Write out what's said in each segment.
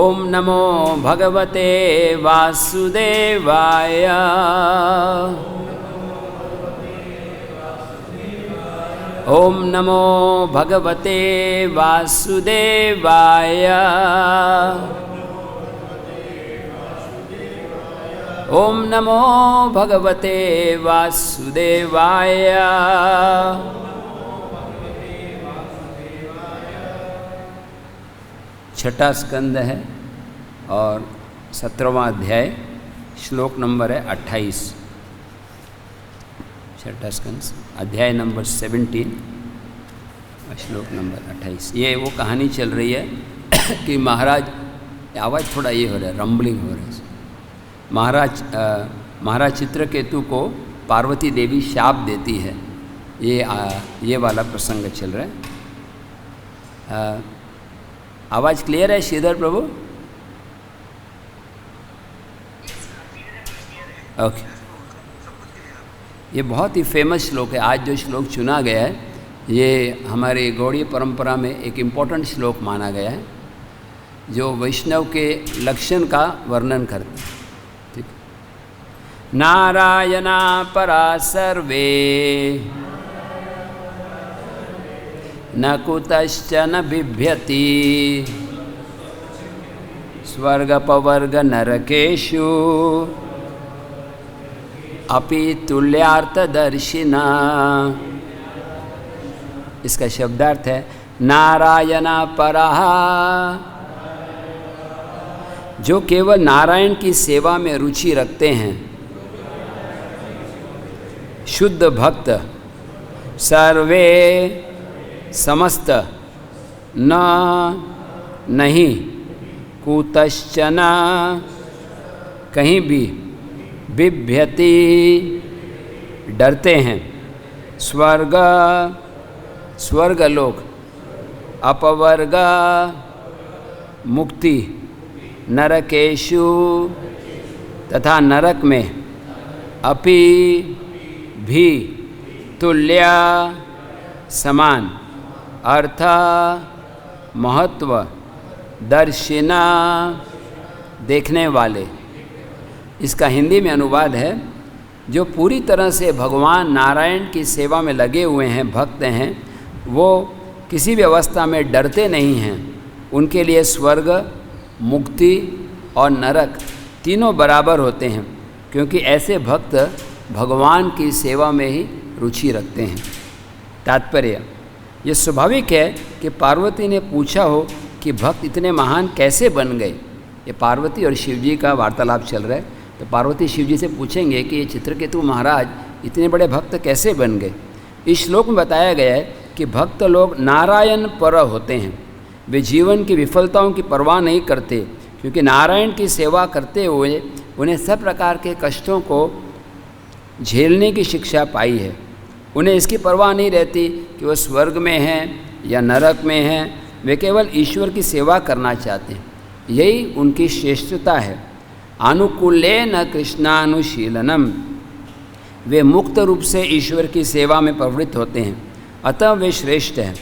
ओम नमो भगवते वासुदेवाय। ओम नमो भगवते वासुदेवाय। ओम नमो भगवते वासुदेवाय। छठा स्कंद है और 17वां अध्याय, श्लोक नंबर है 28। छठा स्कंद, अध्याय नंबर 17, श्लोक नंबर 28। ये वो कहानी चल रही है कि महाराज, आवाज़ थोड़ा ये हो रहा है, रंबलिंग हो रहा है। महाराज चित्रकेतु को पार्वती देवी शाप देती है। ये वाला प्रसंग चल रहा है। आवाज़ क्लियर है श्रीधर प्रभु? ओके। ये बहुत ही फेमस श्लोक है। आज जो श्लोक चुना गया है ये हमारी गौड़ीय परंपरा में एक इम्पोर्टेंट श्लोक माना गया है, जो वैष्णव के लक्षण का वर्णन करता है। ठीक। नारायणा परा सर्वे न कुतश्चन बिभ्यति स्वर्गपवर्ग नरकेषु अपि तुल्यार्थदर्शिना। इसका शब्दार्थ है नारायणा परः, जो केवल नारायण की सेवा में रुचि रखते हैं, शुद्ध भक्त, सर्वे समस्त, न नहीं, कुतश्चन कहीं भी, बिभ्यति डरते हैं, स्वर्ग स्वर्गलोक, अपवर्ग मुक्ति, नरकेषु तथा नरक में, अपि भी, तुल्य समान, अर्थ महत्व, दर्शिना देखने वाले। इसका हिंदी में अनुवाद है, जो पूरी तरह से भगवान नारायण की सेवा में लगे हुए हैं, भक्त हैं, वो किसी भी अवस्था में डरते नहीं हैं। उनके लिए स्वर्ग, मुक्ति और नरक तीनों बराबर होते हैं, क्योंकि ऐसे भक्त भगवान की सेवा में ही रुचि रखते हैं। तात्पर्य, ये स्वाभाविक है कि पार्वती ने पूछा हो कि भक्त इतने महान कैसे बन गए। ये पार्वती और शिवजी का वार्तालाप चल रहा है, तो पार्वती शिवजी से पूछेंगे कि ये चित्रकेतु महाराज इतने बड़े भक्त कैसे बन गए। इस श्लोक में बताया गया है कि भक्त लोग नारायण पर होते हैं। वे जीवन की विफलताओं की परवाह नहीं करते, क्योंकि नारायण की सेवा करते हुए उन्हें सब प्रकार के कष्टों को झेलने की शिक्षा पाई है। उन्हें इसकी परवाह नहीं रहती कि वो स्वर्ग में हैं या नरक में हैं। वे केवल ईश्वर की सेवा करना चाहते हैं, यही उनकी श्रेष्ठता है। आनुकूल्येन कृष्णानुशीलनम, वे मुक्त रूप से ईश्वर की सेवा में प्रवृत्त होते हैं, अतः वे श्रेष्ठ हैं।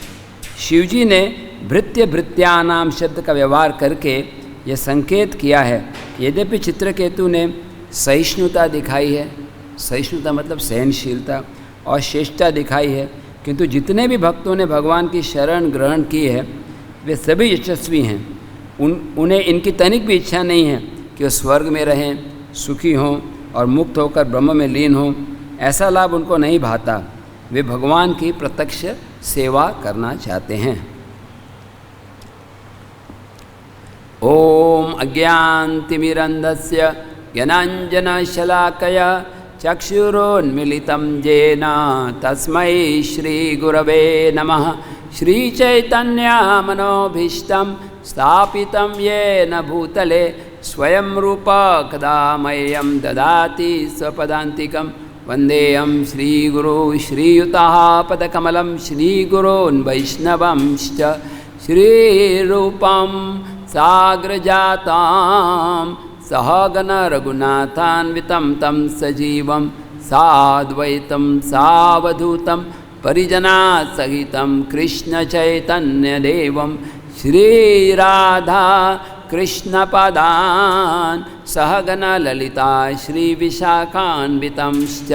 शिवजी ने भृत्य भृत्यानाम शब्द का व्यवहार करके ये संकेत किया है, यद्यपि चित्रकेतु ने सहिष्णुता दिखाई है, सहिष्णुता मतलब सहनशीलता और श्रेष्ठता दिखाई है, किंतु जितने भी भक्तों ने भगवान की शरण ग्रहण की है वे सभी यशस्वी हैं। उन्हें इनकी तनिक भी इच्छा नहीं है कि वो स्वर्ग में रहें, सुखी हों और मुक्त होकर ब्रह्म में लीन हों। ऐसा लाभ उनको नहीं भाता। वे भगवान की प्रत्यक्ष सेवा करना चाहते हैं। ओम अज्ञानतिमिरन्धस्य ज्ञानाञ्जनशलाकया चक्षुरोन्मिलितं येन तस्मै श्रीगुरवे नमः। श्रीचैतन्यमनोभीष्टं स्थापितं येन भूतले स्वयं रूपा कदा मह्यं ददाति स्वपदान्तिकं। वन्देऽहं श्रीगुरो श्रीयुतः पदकमलं श्रीगुरोन् वैष्णवंश्च श्रीरूपं साग्रजातां सहगण रघुनाथान्वितं तं सजीवं साद्वैतं सावधूतं परिजनासहितं कृष्णचैतन्यदेवं श्रीराधा कृष्णपदान् सहगना ललिता श्रीविशाखान्वितंश्च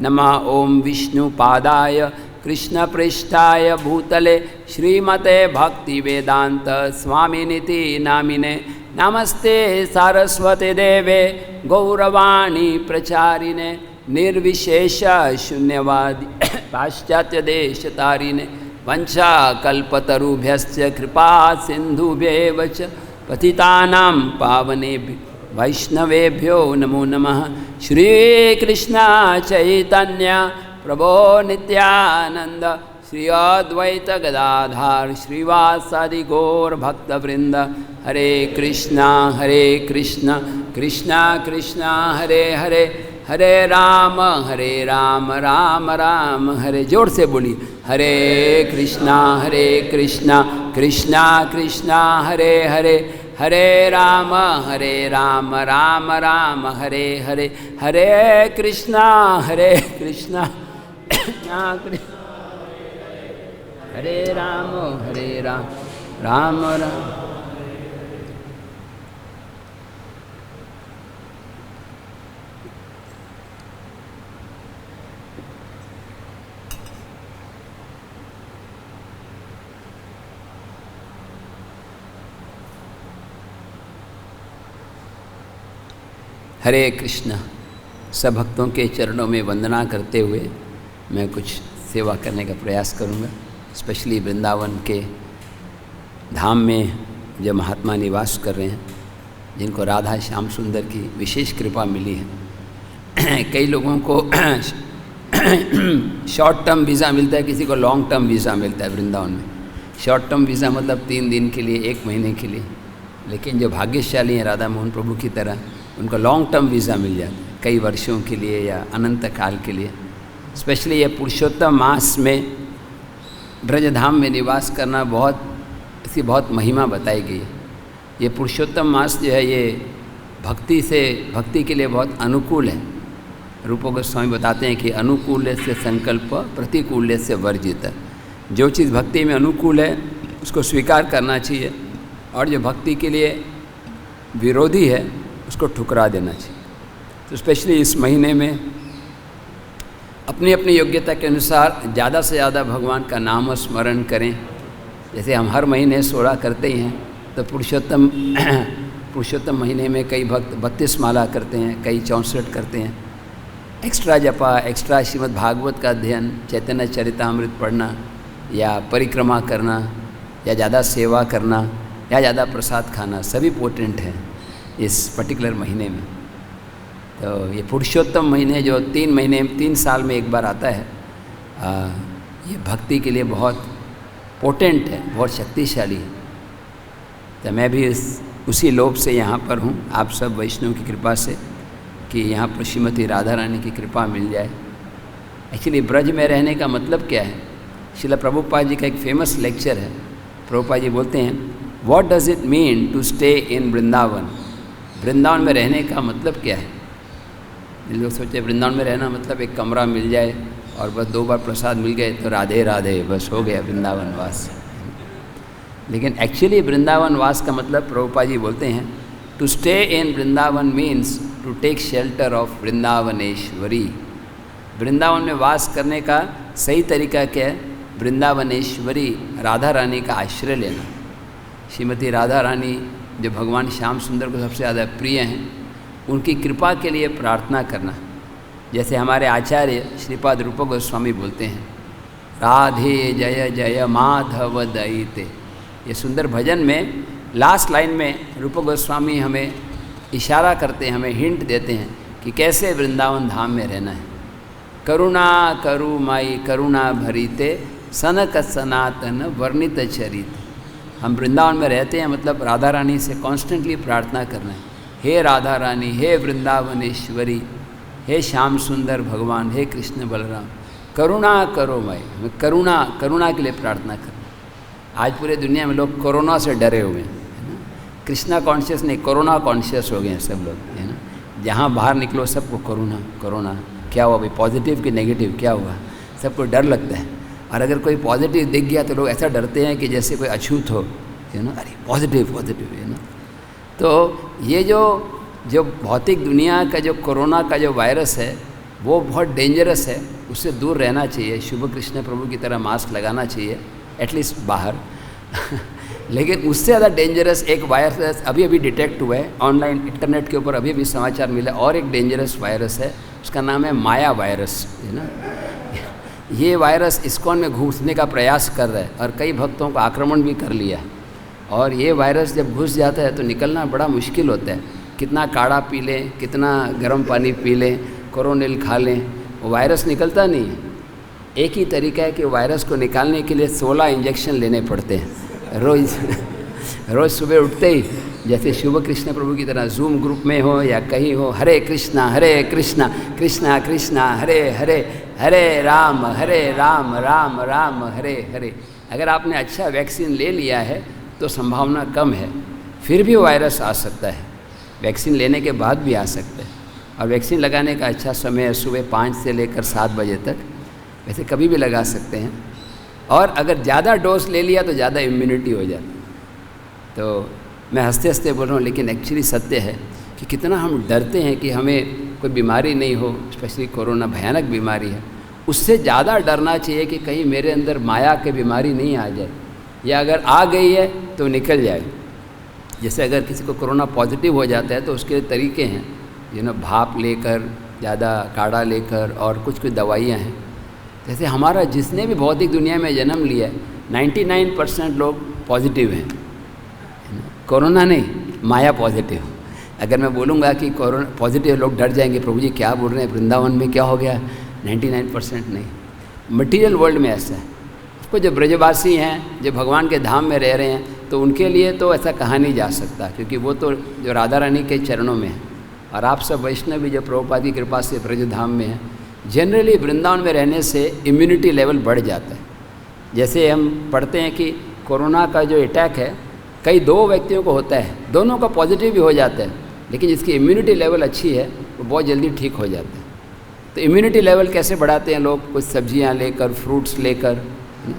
नमः ॐ विष्णुपादाय कृष्णपृष्ठाय भूतले श्रीमते भक्तिवेदान्त स्वामिनिति नामिने नमस्ते सारस्वते देवे गौरवाणी प्रचारिणे निर्विशेष शून्यवादी पाश्चात्य देश तारिणे वंशाकल्पतरुभ्यश्च कृपा सिन्धुभ्येव च पतितानां पावनेभ्यो वैष्णवेभ्यो नमो नमः। श्रीकृष्ण चैतन्य प्रभो नित्यानंद श्री अद्वैत गदाधार श्रीवासादि गौर भक्तवृंद हरे कृष्णा कृष्णा कृष्णा हरे हरे हरे राम राम राम हरे। जोर से बोली हरे कृष्णा कृष्णा कृष्णा हरे हरे हरे राम राम राम हरे हरे हरे कृष्णा कृष्णा हरे राम राम राम। हरे कृष्ण। सब भक्तों के चरणों में वंदना करते हुए मैं कुछ सेवा करने का प्रयास करूंगा। स्पेशली वृंदावन के धाम में जो महात्मा निवास कर रहे हैं, जिनको राधा श्याम सुंदर की विशेष कृपा मिली है। कई लोगों को शॉर्ट टर्म वीज़ा मिलता है, किसी को लॉन्ग टर्म वीज़ा मिलता है वृंदावन में। शॉर्ट टर्म वीज़ा मतलब 3 दिन के लिए, 1 महीने के लिए, लेकिन जो भाग्यशाली हैं राधा मोहन प्रभु की तरह, उनको लॉन्ग टर्म वीज़ा मिल जाता है, कई वर्षों के लिए या अनंत काल के लिए। स्पेशली ये पुरुषोत्तम मास में ब्रजधाम में निवास करना इसकी बहुत महिमा बताई गई है। ये पुरुषोत्तम मास जो है ये भक्ति के लिए बहुत अनुकूल है। रूप गोस्वामी बताते हैं कि अनुकूल से संकल्प प्रतिकूल से वर्जित। जो चीज़ भक्ति में अनुकूल है उसको स्वीकार करना चाहिए, और जो भक्ति के लिए विरोधी है उसको ठुकरा देना चाहिए। तो स्पेशली इस महीने में अपनी अपनी योग्यता के अनुसार ज़्यादा से ज़्यादा भगवान का नाम स्मरण करें। जैसे हम हर महीने 16 करते ही हैं, तो पुरुषोत्तम महीने में कई भक्त 32 माला करते हैं, कई 64 करते हैं। एक्स्ट्रा जपा, एक्स्ट्रा श्रीमद् भागवत का अध्ययन, चैतन्य चरितामृत पढ़ना, या परिक्रमा करना, या ज़्यादा सेवा करना, या ज़्यादा प्रसाद खाना, सभी पोटेंट हैं इस पर्टिकुलर महीने में। तो ये पुरुषोत्तम महीने जो 3 साल में एक बार आता है, ये भक्ति के लिए बहुत पोटेंट है, बहुत शक्तिशाली है। तो मैं भी उसी लोभ से यहाँ पर हूँ, आप सब वैष्णव की कृपा से, कि यहाँ पर श्रीमती राधा रानी की कृपा मिल जाए। एक्चुअली ब्रज में रहने का मतलब क्या है? श्रील प्रभुपाद जी का एक फेमस लेक्चर है। प्रभुपाद जी बोलते हैं, what does it mean to stay in Vrindavan? Vrindavan में रहने का मतलब क्या है? लोग सोचे वृंदावन में रहना मतलब एक कमरा मिल जाए और बस 2 बार प्रसाद मिल गए तो राधे राधे बस हो गया वृंदावन वास। लेकिन एक्चुअली वृंदावन वास का मतलब प्रभुपाद जी बोलते हैं, to stay in Vrindavan means to take shelter of Vrindavaneshwari. Vrindavan में वास करने का सही तरीका क्या है? वृंदावनेश्वरी राधा रानी का आश्रय लेना। श्रीमती राधा रानी जो भगवान श्याम सुंदर को सबसे ज़्यादा प्रिय हैं, उनकी कृपा के लिए प्रार्थना करना। जैसे हमारे आचार्य श्रीपाद रूप गोस्वामी बोलते हैं, राधे जय जय माधव दयिते। ये सुंदर भजन में लास्ट लाइन में रूप गोस्वामी हमें इशारा करते हैं, हमें हिंट देते हैं कि कैसे वृंदावन धाम में रहना है। करुणा करु माई करुणा भरीते सनक सनातन वर्णित चरित। हम वृंदावन में रहते हैं मतलब राधा रानी से कॉन्स्टेंटली प्रार्थना करना है, हे राधा रानी, हे वृंदावनेश्वरी, हे श्याम सुंदर भगवान, हे कृष्ण बलराम, करुणा करो माई। हमें करुणा के लिए प्रार्थना करना। आज पूरे दुनिया में लोग कोरोना से डरे हुए हैं, है ना। कृष्णा कॉन्शियस नहीं, कोरोना कॉन्शियस हो गए हैं सब लोग, है ना। जहाँ बाहर निकलो सबको कोरोना क्या हुआ भाई, पॉजिटिव कि नेगेटिव क्या हुआ, सबको डर लगता है। और अगर कोई पॉजिटिव दिख गया तो लोग ऐसा डरते हैं कि जैसे कोई अछूत हो, है ना, अरे पॉजिटिव है ना। तो ये जो भौतिक दुनिया का जो कोरोना का जो वायरस है वो बहुत डेंजरस है, उससे दूर रहना चाहिए। शुभ कृष्ण प्रभु की तरह मास्क लगाना चाहिए एटलीस्ट बाहर लेकिन उससे ज़्यादा डेंजरस एक वायरस अभी अभी डिटेक्ट हुआ है ऑनलाइन इंटरनेट के ऊपर, अभी अभी समाचार मिला, और एक डेंजरस वायरस है, उसका नाम है माया वायरस, है ना। ये वायरस इस्कॉन में घुसने का प्रयास कर रहा है और कई भक्तों को आक्रमण भी कर लिया है। और ये वायरस जब घुस जाता है तो निकलना बड़ा मुश्किल होता है। कितना काढ़ा पी लें, कितना गर्म पानी पी लें, कोरोनिल खा लें, वो वायरस निकलता नहीं है। एक ही तरीका है कि वायरस को निकालने के लिए 16 इंजेक्शन लेने पड़ते हैं रोज़ सुबह उठते ही, जैसे शुभ कृष्ण प्रभु की तरह जूम ग्रुप में हो या कहीं हो, हरे कृष्णा कृष्णा कृष्णा हरे हरे, हरे राम राम राम हरे हरे। अगर आपने अच्छा वैक्सीन ले लिया है तो संभावना कम है, फिर भी वायरस आ सकता है, वैक्सीन लेने के बाद भी आ सकता है। और वैक्सीन लगाने का अच्छा समय है सुबह 5 से लेकर 7 बजे तक, वैसे कभी भी लगा सकते हैं। और अगर ज़्यादा डोज ले लिया तो ज़्यादा इम्यूनिटी हो जाती है। तो मैं हंसते हंसते बोल रहा हूँ, लेकिन एक्चुअली सत्य है कि कितना हम डरते हैं कि हमें कोई बीमारी नहीं हो, स्पेशली कोरोना भयानक बीमारी है। उससे ज़्यादा डरना चाहिए कि कहीं मेरे अंदर माया की बीमारी नहीं आ जाए, या अगर आ गई है तो निकल जाए। जैसे अगर किसी को कोरोना पॉजिटिव हो जाता है तो उसके तरीके हैं, भाप लेकर, ज़्यादा काढ़ा लेकर, और कुछ दवाइयाँ हैं। जैसे हमारा जिसने भी भौतिक दुनिया में जन्म लिया है 99% लोग पॉजिटिव हैं, कोरोना नहीं, माया पॉजिटिव। अगर मैं बोलूँगा कि कोरोना पॉजिटिव, लोग डर जाएंगे, प्रभु जी क्या बोल रहे हैं, वृंदावन में क्या हो गया। 99% नहीं, मटीरियल वर्ल्ड में ऐसा है। उसको जो ब्रजवासी हैं, जो भगवान के धाम में रह रहे हैं, तो उनके लिए तो ऐसा कहा नहीं जा सकता, क्योंकि वो तो जो राधा रानी के चरणों में है। और आप सब वैष्णव भी जो प्रभुपाद की कृपा से ब्रज धाम में हैं, जनरली वृंदावन में रहने से इम्यूनिटी लेवल बढ़ जाता है। जैसे हम पढ़ते हैं कि कोरोना का जो अटैक है कई 2 व्यक्तियों को होता है, दोनों का पॉजिटिव भी हो जाता है, लेकिन जिसकी इम्यूनिटी लेवल अच्छी है वो बहुत जल्दी ठीक हो जाता है। तो इम्यूनिटी लेवल कैसे बढ़ाते हैं लोग, कुछ सब्जियां लेकर, फ्रूट्स लेकर।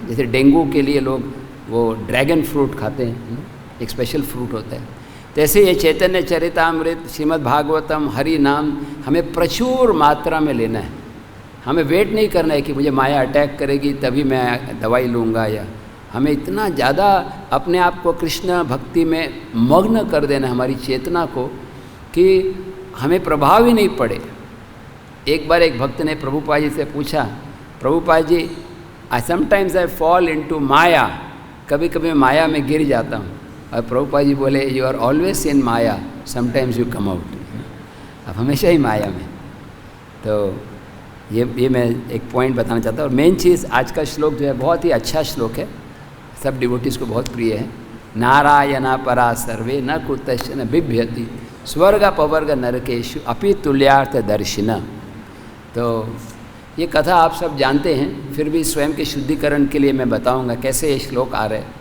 जैसे डेंगू के लिए लोग वो ड्रैगन फ्रूट खाते हैं, एक स्पेशल फ्रूट होता है। जैसे ये चैतन्य चरितामृत, श्रीमद् भागवतम, हरि नाम हमें प्रचुर मात्रा में लेना है। हमें वेट नहीं करना है कि मुझे माया अटैक करेगी तभी मैं दवाई लूँगा, या हमें इतना ज़्यादा अपने आप को कृष्ण भक्ति में मग्न कर देना, हमारी चेतना को, कि हमें प्रभाव ही नहीं पड़े। एक बार एक भक्त ने प्रभुपाद जी से पूछा, Prabhupada ji sometimes I fall into माया, कभी कभी माया में गिर जाता हूँ। और प्रभुपाद जी बोले, you are always in maya, sometimes you come out. अब हमेशा ही माया में। तो ये मैं एक पॉइंट बताना चाहता हूँ। और मेन चीज़, आज का श्लोक जो है बहुत ही अच्छा श्लोक है, सब डिवोटीज़ को बहुत प्रिय है। नारायणा परा सर्वे न कुतश्चन बिभ्यति स्वर्ग पवर्ग नरकेशु अपि तुल्यार्थ दर्शिना। तो ये कथा आप सब जानते हैं, फिर भी स्वयं के शुद्धिकरण के लिए मैं बताऊंगा कैसे ये श्लोक आ रहे हैं।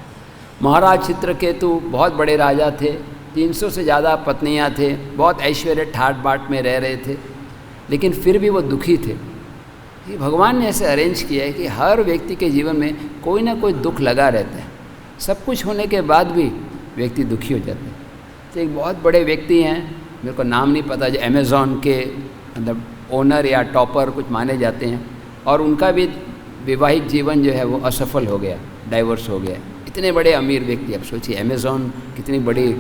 महाराज चित्रकेतु बहुत बड़े राजा थे, 300 से ज़्यादा पत्नियां थे, बहुत ऐश्वर्य ठाट बाट में रह रहे थे, लेकिन फिर भी वो दुखी थे। ये भगवान ने ऐसे अरेंज किया है कि हर व्यक्ति के जीवन में कोई ना कोई दुख लगा रहता है, सब कुछ होने के बाद भी व्यक्ति दुखी हो जाता है। तो एक बहुत बड़े व्यक्ति हैं, मेरे को नाम नहीं पता, जो अमेज़ॉन के मतलब ओनर या टॉपर कुछ माने जाते हैं, और उनका भी वैवाहिक जीवन जो है वो असफल हो गया, डाइवोर्स हो गया। इतने बड़े अमीर व्यक्ति, अब सोचिए अमेज़ॉन कितनी बड़ी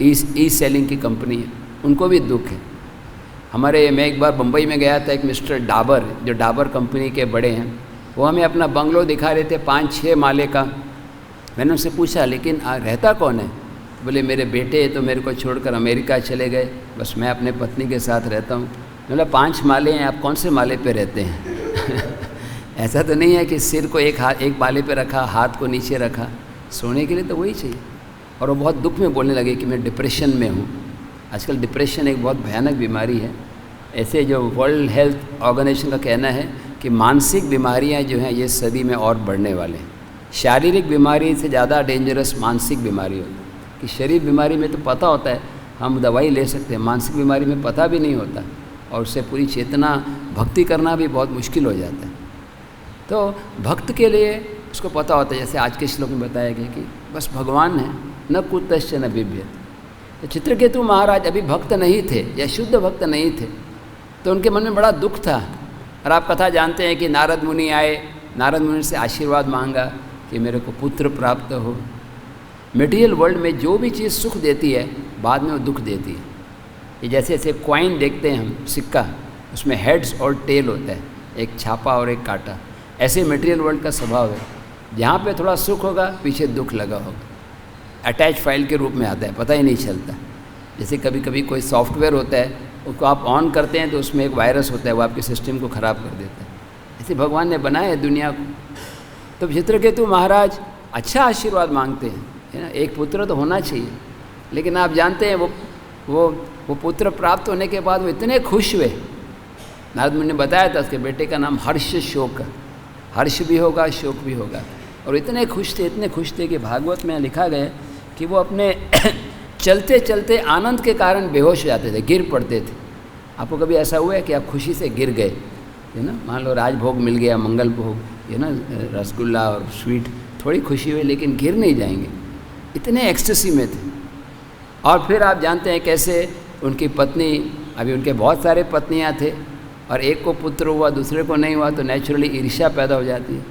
ई सेलिंग की कंपनी है, उनको भी दुख है। मैं एक बार बम्बई में गया था, एक मिस्टर डाबर, जो डाबर कंपनी के बड़े हैं, वो हमें अपना बंगलो दिखा रहे थे 5-6 माले का। मैंने उनसे पूछा, लेकिन रहता कौन है? बोले मेरे बेटे तो मेरे को छोड़कर अमेरिका चले गए, बस मैं अपने पत्नी के साथ रहता हूँ। बोला 5 माले हैं, आप कौन से माले पे रहते हैं? ऐसा तो नहीं है कि सिर को एक माले पे रखा, हाथ को नीचे रखा, सोने के लिए तो वही चाहिए। और वो बहुत दुख में बोलने लगे कि मैं डिप्रेशन में हूँ। आजकल डिप्रेशन एक बहुत भयानक बीमारी है। ऐसे जो वर्ल्ड हेल्थ ऑर्गेनाइजेशन का कहना है कि मानसिक बीमारियां जो हैं ये सदी में और बढ़ने वाले हैं। शारीरिक बीमारी से ज़्यादा डेंजरस मानसिक बीमारी होती है। कि शरीर बीमारी में तो पता होता है, हम दवाई ले सकते हैं, मानसिक बीमारी में पता भी नहीं होता, और उससे पूरी चेतना भक्ति करना भी बहुत मुश्किल हो जाता है। तो भक्त के लिए उसको पता होता है, जैसे आज के श्लोक में बताया गया कि बस भगवान है, न कुतश्च न बिभ्यत। तो चित्रकेतु महाराज अभी भक्त नहीं थे या शुद्ध भक्त नहीं थे, तो उनके मन में बड़ा दुख था। और आप कथा जानते हैं कि नारद मुनि आए, नारद मुनि से आशीर्वाद मांगा कि मेरे को पुत्र प्राप्त हो। मटेरियल वर्ल्ड में जो भी चीज़ सुख देती है बाद में वो दुख देती है। ये जैसे ऐसे कॉइन देखते हैं हम, सिक्का, उसमें हेड्स और टेल होता है, एक छापा और एक कांटा। ऐसे मटेरियल वर्ल्ड का स्वभाव है, जहाँ पे थोड़ा सुख होगा पीछे दुख लगा होगा। अटैच फाइल के रूप में आता है, पता ही नहीं चलता। जैसे कभी कभी कोई सॉफ्टवेयर होता है, उसको आप ऑन करते हैं तो उसमें एक वायरस होता है, वो आपके सिस्टम को ख़राब कर देता है। ऐसे भगवान ने बनाया है दुनिया को। तो चित्रकेतु महाराज अच्छा आशीर्वाद मांगते हैं, है ना, एक पुत्र तो होना चाहिए। लेकिन आप जानते हैं वो पुत्र प्राप्त होने के बाद वो इतने खुश हुए। नारद मुनि ने बताया था उसके बेटे का नाम हर्ष शोक, हर्ष भी होगा शोक भी होगा। और इतने खुश थे कि भागवत में लिखा गया कि वो अपने चलते चलते आनंद के कारण बेहोश हो जाते थे, गिर पड़ते थे। आपको कभी ऐसा हुआ है कि आप खुशी से गिर गए, है ना? मान लो राजभोग मिल गया, मंगल भोग, है ना, रसगुल्ला और स्वीट, थोड़ी खुशी हुई लेकिन गिर नहीं जाएंगे, इतने एक्सटेसी में थे। और फिर आप जानते हैं कैसे उनकी पत्नी, अभी उनके बहुत सारे पत्नियां थे और एक को पुत्र हुआ दूसरे को नहीं हुआ, तो नेचुरली ईर्ष्या पैदा हो जाती है।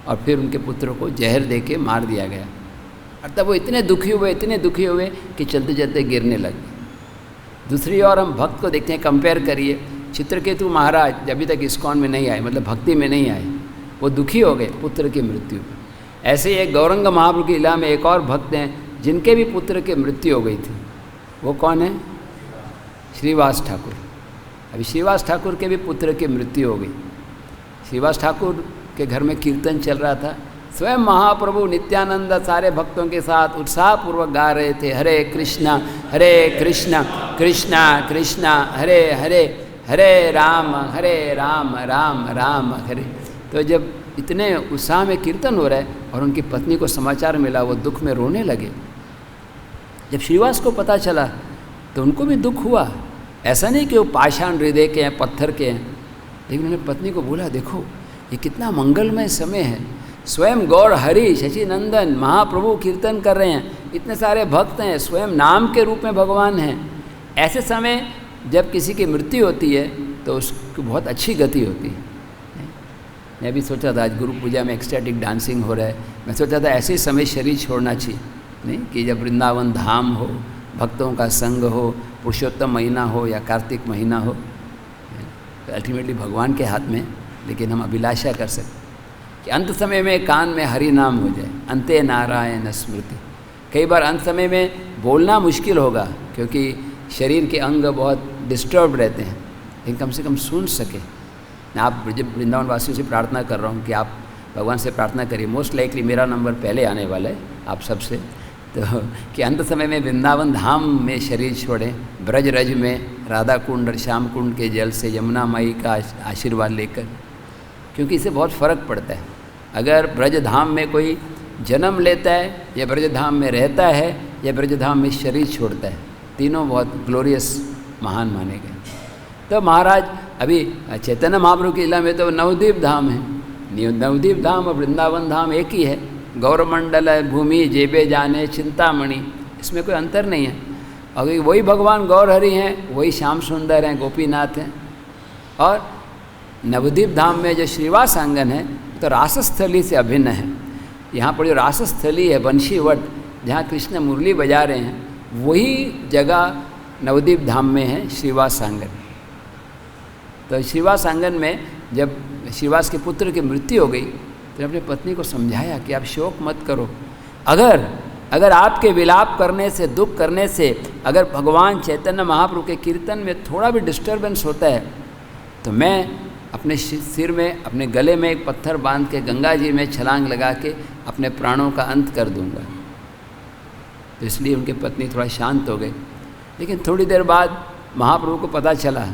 और फिर उनके पुत्र को जहर दे के मार दिया गया। और तब वो इतने दुखी हुए कि चलते चलते गिरने लगे। दूसरी ओर हम भक्त को देखते हैं, कंपेयर करिए, चित्रकेतु महाराज अभी तक इस्कॉन में नहीं आए, मतलब भक्ति में नहीं आए, वो दुखी हो गए पुत्र की मृत्यु पर। ऐसे ही एक गौरंग महाप्रभु की लीला में एक और भक्त हैं जिनके भी पुत्र की मृत्यु हो गई थी। वो कौन है? श्रीवास ठाकुर। अभी श्रीवास ठाकुर के भी पुत्र की मृत्यु हो गई। श्रीवास ठाकुर के घर में कीर्तन चल रहा था, स्वयं महाप्रभु नित्यानंद सारे भक्तों के साथ उत्साहपूर्वक गा रहे थे, हरे कृष्णा कृष्णा कृष्णा हरे हरे, हरे राम राम राम हरे। तो जब इतने उत्साह में कीर्तन हो रहा है और उनकी पत्नी को समाचार मिला, वो दुख में रोने लगे। जब श्रीवास को पता चला तो उनको भी दुख हुआ। ऐसा नहीं कि वो पाषाण हृदय के हैं, पत्थर के हैं, लेकिन उन्होंने पत्नी को बोला, देखो ये कितना मंगलमय समय है, स्वयं गौर हरि शचीनंदन महाप्रभु कीर्तन कर रहे हैं, इतने सारे भक्त हैं, स्वयं नाम के रूप में भगवान हैं। ऐसे समय जब किसी की मृत्यु होती है तो उसकी बहुत अच्छी गति होती है। मैं भी सोचा था, आज गुरु पूजा में एक्सटैटिक डांसिंग हो रहा है, मैं सोचा था ऐसे ही समय शरीर छोड़ना चाहिए, नहीं कि जब वृंदावन धाम हो, भक्तों का संग हो, पुरुषोत्तम महीना हो या कार्तिक महीना हो, तो अल्टीमेटली भगवान के हाथ में। लेकिन हम अभिलाषा कर सकते कि अंत समय में कान में हरि नाम हो जाए, अंते नारायण स्मृति। कई बार अंत समय में बोलना मुश्किल होगा क्योंकि शरीर के अंग बहुत डिस्टर्ब रहते हैं, लेकिन कम से कम सुन सके। मैं आप वृंदावन वासियों से प्रार्थना कर रहा हूँ कि आप भगवान से प्रार्थना करिए, मोस्ट लाइकली मेरा नंबर पहले आने वाला है आप सबसे, तो कि अंत समय में वृंदावन धाम में शरीर छोड़ें, ब्रज रज में राधा कुंड और श्याम कुंड के जल से यमुना माई का आशीर्वाद लेकर, क्योंकि इससे बहुत फ़र्क पड़ता है। अगर ब्रज धाम में कोई जन्म लेता है या ब्रज धाम में रहता है या ब्रज धाम में शरीर छोड़ता है, तीनों बहुत ग्लोरियस महान माने गए। तो महाराज अभी चैतन्य महाप्रभु की लीला में तो नवद्वीप धाम है, नवद्वीप धाम और वृंदावन धाम एक ही है। गौरमंडल भूमि जेबे जाने चिंतामणि, इसमें कोई अंतर नहीं है। और वही भगवान गौरहरि हैं, वही श्याम सुंदर हैं, गोपीनाथ हैं। और नवद्वीप धाम में जो श्रीवास आंगन है तो रासस्थली से अभिन्न है। यहाँ पर जो रासस्थली है बंशीवट, जहाँ कृष्ण मुरली बजा रहे हैं, वही जगह नवद्वीप धाम में है श्रीवास आंगन। तो श्रीवास आंगन में जब श्रीवास के पुत्र की मृत्यु हो गई तो अपनी पत्नी को समझाया कि आप शोक मत करो। अगर आपके विलाप करने से, दुख करने से, अगर भगवान चैतन्य महाप्रभु के कीर्तन में थोड़ा भी डिस्टर्बेंस होता है तो मैं अपने सिर में, अपने गले में एक पत्थर बांध के गंगा जी में छलांग लगा के अपने प्राणों का अंत कर दूंगा। तो इसलिए उनकी पत्नी थोड़ा शांत हो गई। लेकिन थोड़ी देर बाद महाप्रभु को पता चला,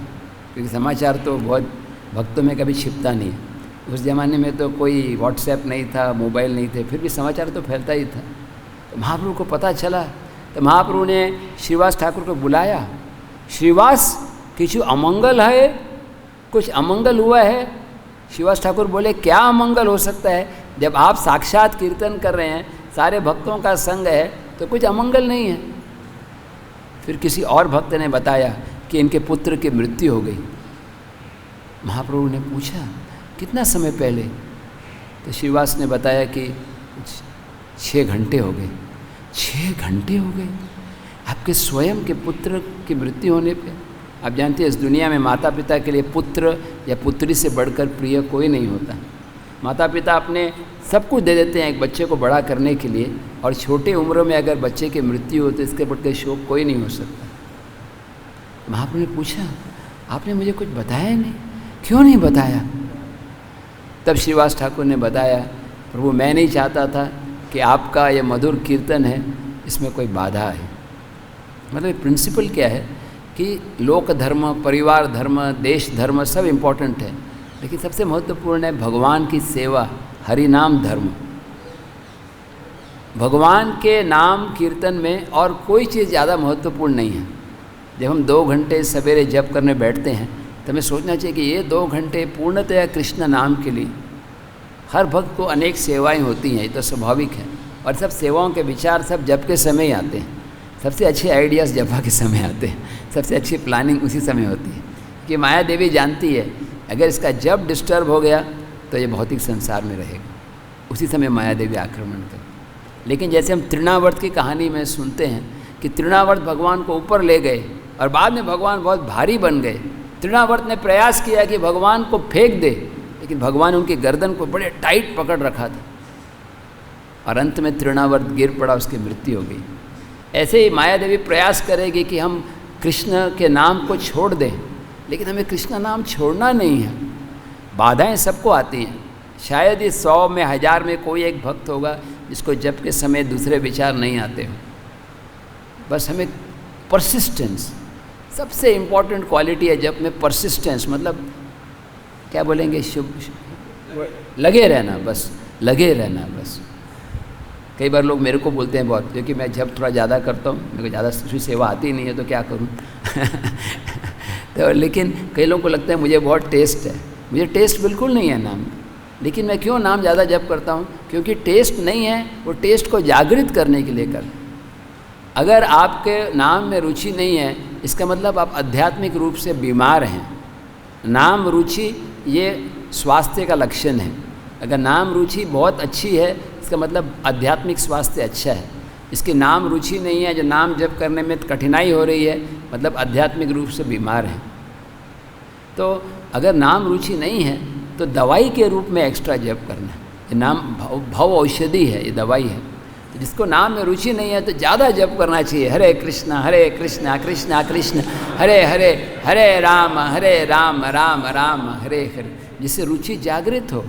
क्योंकि समाचार तो बहुत भक्तों में कभी छिपता नहीं है। उस ज़माने में तो कोई व्हाट्सएप नहीं था, मोबाइल नहीं थे, फिर भी समाचार तो फैलता ही था। तो महाप्रभु को पता चला तो महाप्रभु ने श्रीवास ठाकुर को बुलाया, श्रीवास किछु अमंगल है, कुछ अमंगल हुआ है? श्रीवास ठाकुर बोले, क्या अमंगल हो सकता है? जब आप साक्षात कीर्तन कर रहे हैं, सारे भक्तों का संग है, तो कुछ अमंगल नहीं है। फिर किसी और भक्त ने बताया कि इनके पुत्र की मृत्यु हो गई। महाप्रभु ने पूछा कितना समय पहले? तो श्रीवास ने बताया कि 6 घंटे हो गए। 6 घंटे हो गए आपके स्वयं के पुत्र की मृत्यु होने पे? आप जानते हैं इस दुनिया में माता पिता के लिए पुत्र या पुत्री से बढ़कर प्रिय कोई नहीं होता। माता पिता अपने सब कुछ दे देते हैं एक बच्चे को बड़ा करने के लिए, और छोटे उम्र में अगर बच्चे की मृत्यु हो तो इसके बढ़कर शोक कोई नहीं हो सकता। महाप्रभु ने पूछा आपने मुझे कुछ बताया नहीं, क्यों नहीं बताया? तब श्रीवास ठाकुर ने बताया, प्रभु मैं नहीं चाहता था कि आपका ये मधुर कीर्तन है इसमें कोई बाधा है। मतलब प्रिंसिपल क्या है कि लोक धर्म, परिवार धर्म, देश धर्म सब इम्पोर्टेंट है, लेकिन सबसे महत्वपूर्ण है भगवान की सेवा, हरि नाम धर्म। भगवान के नाम कीर्तन में और कोई चीज़ ज़्यादा महत्वपूर्ण नहीं है। जब हम 2 घंटे सवेरे जप करने बैठते हैं तो हमें सोचना चाहिए कि ये 2 घंटे पूर्णतया कृष्ण नाम के लिए। हर भक्त को अनेक सेवाएं होती हैं, ये तो स्वाभाविक है, और सब सेवाओं के विचार सब जप के समय ही आते हैं। सबसे अच्छे आइडियाज़ जपा के समय आते हैं, सबसे अच्छी प्लानिंग उसी समय होती है। कि माया देवी जानती है अगर इसका जप डिस्टर्ब हो गया तो ये भौतिक संसार में रहेगा, उसी समय माया देवी आक्रमण कर। लेकिन जैसे हम तृणावर्त की कहानी में सुनते हैं कि तृणावर्त भगवान को ऊपर ले गए और बाद में भगवान बहुत भारी बन गए। तृणावर्त ने प्रयास किया कि भगवान को फेंक दे, लेकिन भगवान ने उनकी गर्दन को बड़े टाइट पकड़ रखा था और अंत में तृणावर्त गिर पड़ा, उसकी मृत्यु हो गई। ऐसे ही माया देवी प्रयास करेगी कि हम कृष्ण के नाम को छोड़ दें, लेकिन हमें कृष्ण नाम छोड़ना नहीं है। बाधाएं सबको आती हैं, शायद इस 100 में 1000 में कोई एक भक्त होगा जिसको जप के समय दूसरे विचार नहीं आते हो। बस हमें परसिस्टेंस, सबसे इम्पॉर्टेंट क्वालिटी है जप में परसिस्टेंस, मतलब क्या बोलेंगे, लगे रहना, बस लगे रहना। बस कई बार लोग मेरे को बोलते हैं बहुत, क्योंकि मैं जब थोड़ा ज़्यादा करता हूँ, मेरे को ज़्यादा सेवा आती नहीं है तो क्या करूँ तो लेकिन कई लोगों को लगता है मुझे बहुत टेस्ट है। मुझे टेस्ट बिल्कुल नहीं है नाम, लेकिन मैं क्यों नाम ज़्यादा जप करता हूँ? क्योंकि टेस्ट नहीं है, वो टेस्ट को जागृत करने के लिए कर। अगर आपके नाम में रुचि नहीं है, इसका मतलब आप आध्यात्मिक रूप से बीमार हैं। नाम रुचि ये स्वास्थ्य का लक्षण है। अगर नाम रुचि बहुत अच्छी है, इसका मतलब आध्यात्मिक स्वास्थ्य अच्छा है। इसकी नाम रुचि नहीं है, जो नाम जप करने में कठिनाई हो रही है, मतलब आध्यात्मिक रूप से बीमार है। तो अगर नाम रुचि नहीं है तो दवाई के रूप में एक्स्ट्रा जप करना है। ये नाम भव औषधि है, ये दवाई है। तो जिसको नाम में रुचि नहीं है तो ज़्यादा जप करना चाहिए, हरे कृष्णा कृष्णा कृष्ण हरे हरे, हरे राम राम राम हरे हरे, जिससे रुचि जागृत हो।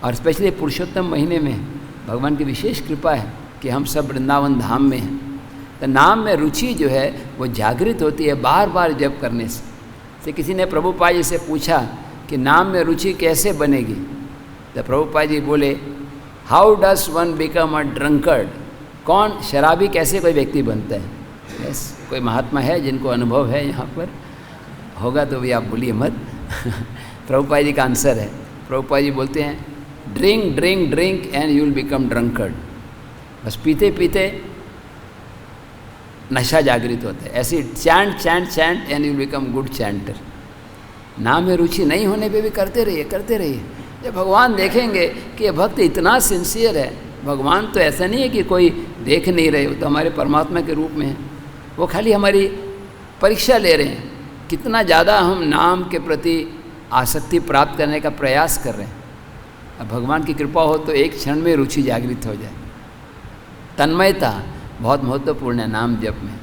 और स्पेशली पुरुषोत्तम महीने में भगवान की विशेष कृपा है कि हम सब वृंदावन धाम में हैं, तो नाम में रुचि जो है वो जागृत होती है बार बार जप करने से। किसी ने प्रभुपाद जी से पूछा कि नाम में रुचि कैसे बनेगी, तो प्रभुपाद जी बोले, how does one become a drunkard, कौन शराबी कैसे कोई व्यक्ति बनता है। यस, कोई महात्मा है जिनको अनुभव है यहाँ पर, होगा तो भी आप बोलिए मत प्रभुपाद जी का आंसर है। प्रभुपाद जी बोलते हैं, drink drink drink and you will become drunkard. बस पीते पीते नशा जागृत होता है। ऐसे chant chant chant and you will become good chanter. नाम में रुचि नहीं होने पे भी करते रहिए, करते रहिए। जब भगवान देखेंगे कि ये भक्त इतना सिंसियर है, भगवान तो ऐसा नहीं है कि कोई देख नहीं रहे, वो तो हमारे परमात्मा के रूप में है। वो खाली हमारी परीक्षा ले रहे हैं, कितना ज़्यादा हम नाम के प्रति आसक्ति प्राप्त करने का प्रयास कर रहे हैं। अब भगवान की कृपा हो तो एक क्षण में रुचि जागृत हो जाए। तन्मयता बहुत महत्वपूर्ण है नाम जप में।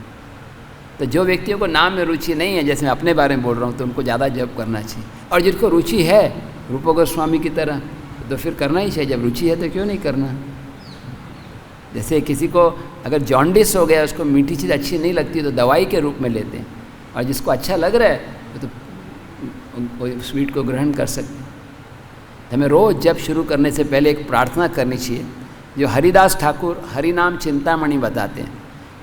तो जो व्यक्तियों को नाम में रुचि नहीं है, जैसे मैं अपने बारे में बोल रहा हूँ, तो उनको ज़्यादा जप करना चाहिए। और जिनको रुचि है रूप गोस्वामी की तरह, तो फिर करना ही चाहिए। जब रुचि है तो क्यों नहीं करना। जैसे किसी को अगर जॉन्डिस हो गया, उसको मीठी चीज़ अच्छी नहीं लगती तो दवाई के रूप में लेते हैं, और जिसको अच्छा लग रहा है तो स्वीट को ग्रहण कर सकते हैं। हमें रोज़ जप शुरू करने से पहले एक प्रार्थना करनी चाहिए, जो हरिदास ठाकुर हरिनाम चिंतामणि बताते हैं।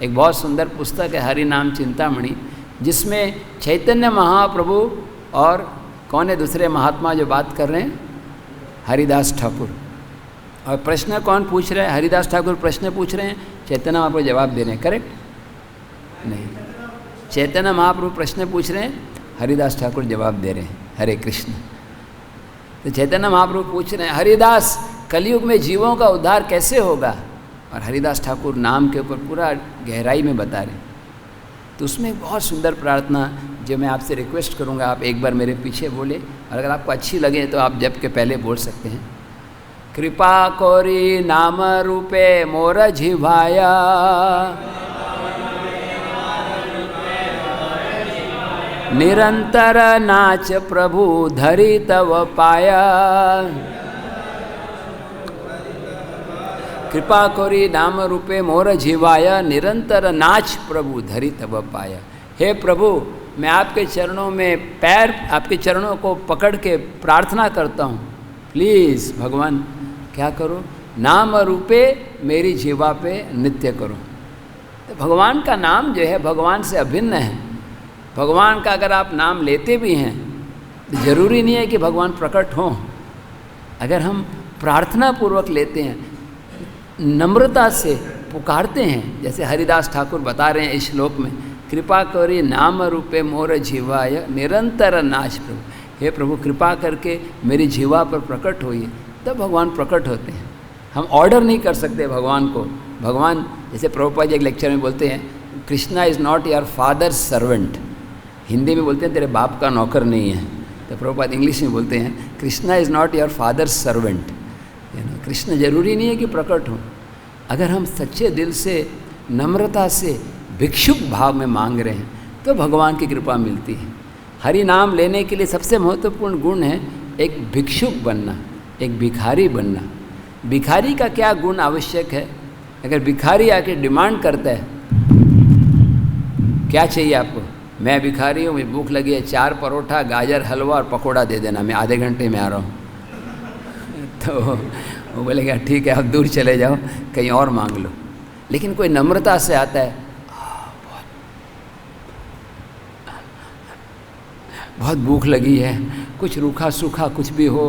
एक बहुत सुंदर पुस्तक है हरिनाम चिंतामणि, जिसमें चैतन्य महाप्रभु और कौन है दूसरे महात्मा जो बात कर रहे हैं, हरिदास ठाकुर। और प्रश्न कौन पूछ रहे हैं? हरिदास ठाकुर प्रश्न पूछ रहे हैं, चैतन्य महाप्रभु जवाब दे रहे हैं। करेक्ट? नहीं। चैतन्य महाप्रभु प्रश्न पूछ रहे हैं, हरिदास ठाकुर जवाब दे रहे हैं, हरे कृष्ण। तो चैतन्य महाप्रभु पूछ रहे हैं, हरिदास कलयुग में जीवों का उद्धार कैसे होगा? और हरिदास ठाकुर नाम के ऊपर पूरा गहराई में बता रहे। तो उसमें एक बहुत सुंदर प्रार्थना जो मैं आपसे रिक्वेस्ट करूंगा, आप एक बार मेरे पीछे बोले, और अगर आपको अच्छी लगे तो आप जब के पहले बोल सकते हैं। कृपा कोरी नाम रूपे मोर जिभाया, निरंतर नाच प्रभु धरी तव पाया। कृपा कोरी नाम रूपे मोर जीवाया, निरंतर नाच प्रभु धरी तव पाया। हे प्रभु, मैं आपके चरणों में पैर, आपके चरणों को पकड़ के प्रार्थना करता हूँ, प्लीज़ भगवान क्या करो, नाम रूपे मेरी जीवा पे नित्य करो। तो भगवान का नाम जो है भगवान से अभिन्न है। भगवान का अगर आप नाम लेते भी हैं तो ज़रूरी नहीं है कि भगवान प्रकट हों। अगर हम प्रार्थना पूर्वक लेते हैं, नम्रता से पुकारते हैं, जैसे हरिदास ठाकुर बता रहे हैं इस श्लोक में, कृपा करी नाम रूपे मोर जीवाय निरंतर नाच प्रभु। हे प्रभु, कृपा करके मेरी जीवा पर प्रकट होइए, तब भगवान प्रकट होते हैं। हम ऑर्डर नहीं कर सकते भगवान को। भगवान, जैसे प्रभुपाद जी एक लेक्चर में बोलते हैं, Krishna is not your fathers servant. Hindi में बोलते हैं तेरे बाप का नौकर नहीं है, तो प्रभुपाद इंग्लिश में बोलते हैं Krishna is not your fathers servant. Krishna जरूरी नहीं है कि प्रकट हो। अगर हम सच्चे दिल से, नम्रता से, भिक्षुक भाव में मांग रहे हैं तो भगवान की कृपा मिलती है। हरि नाम लेने के लिए सबसे महत्वपूर्ण गुण है एक भिक्षुक बनना, एक भिखारी बनना। भिखारी का क्या गुण आवश्यक है? अगर भिखारी आके डिमांड करता है, क्या चाहिए आपको? मैं भिखारी हूँ, मुझे भूख लगी है, 4 परोठा, गाजर हलवा और पकोड़ा दे देना, मैं आधे घंटे में आ रहा हूँ। तो वो बोलेगा ठीक है, आप दूर चले जाओ, कहीं और मांग लो। लेकिन कोई नम्रता से आता है, बहुत भूख लगी है, कुछ रूखा सूखा कुछ भी हो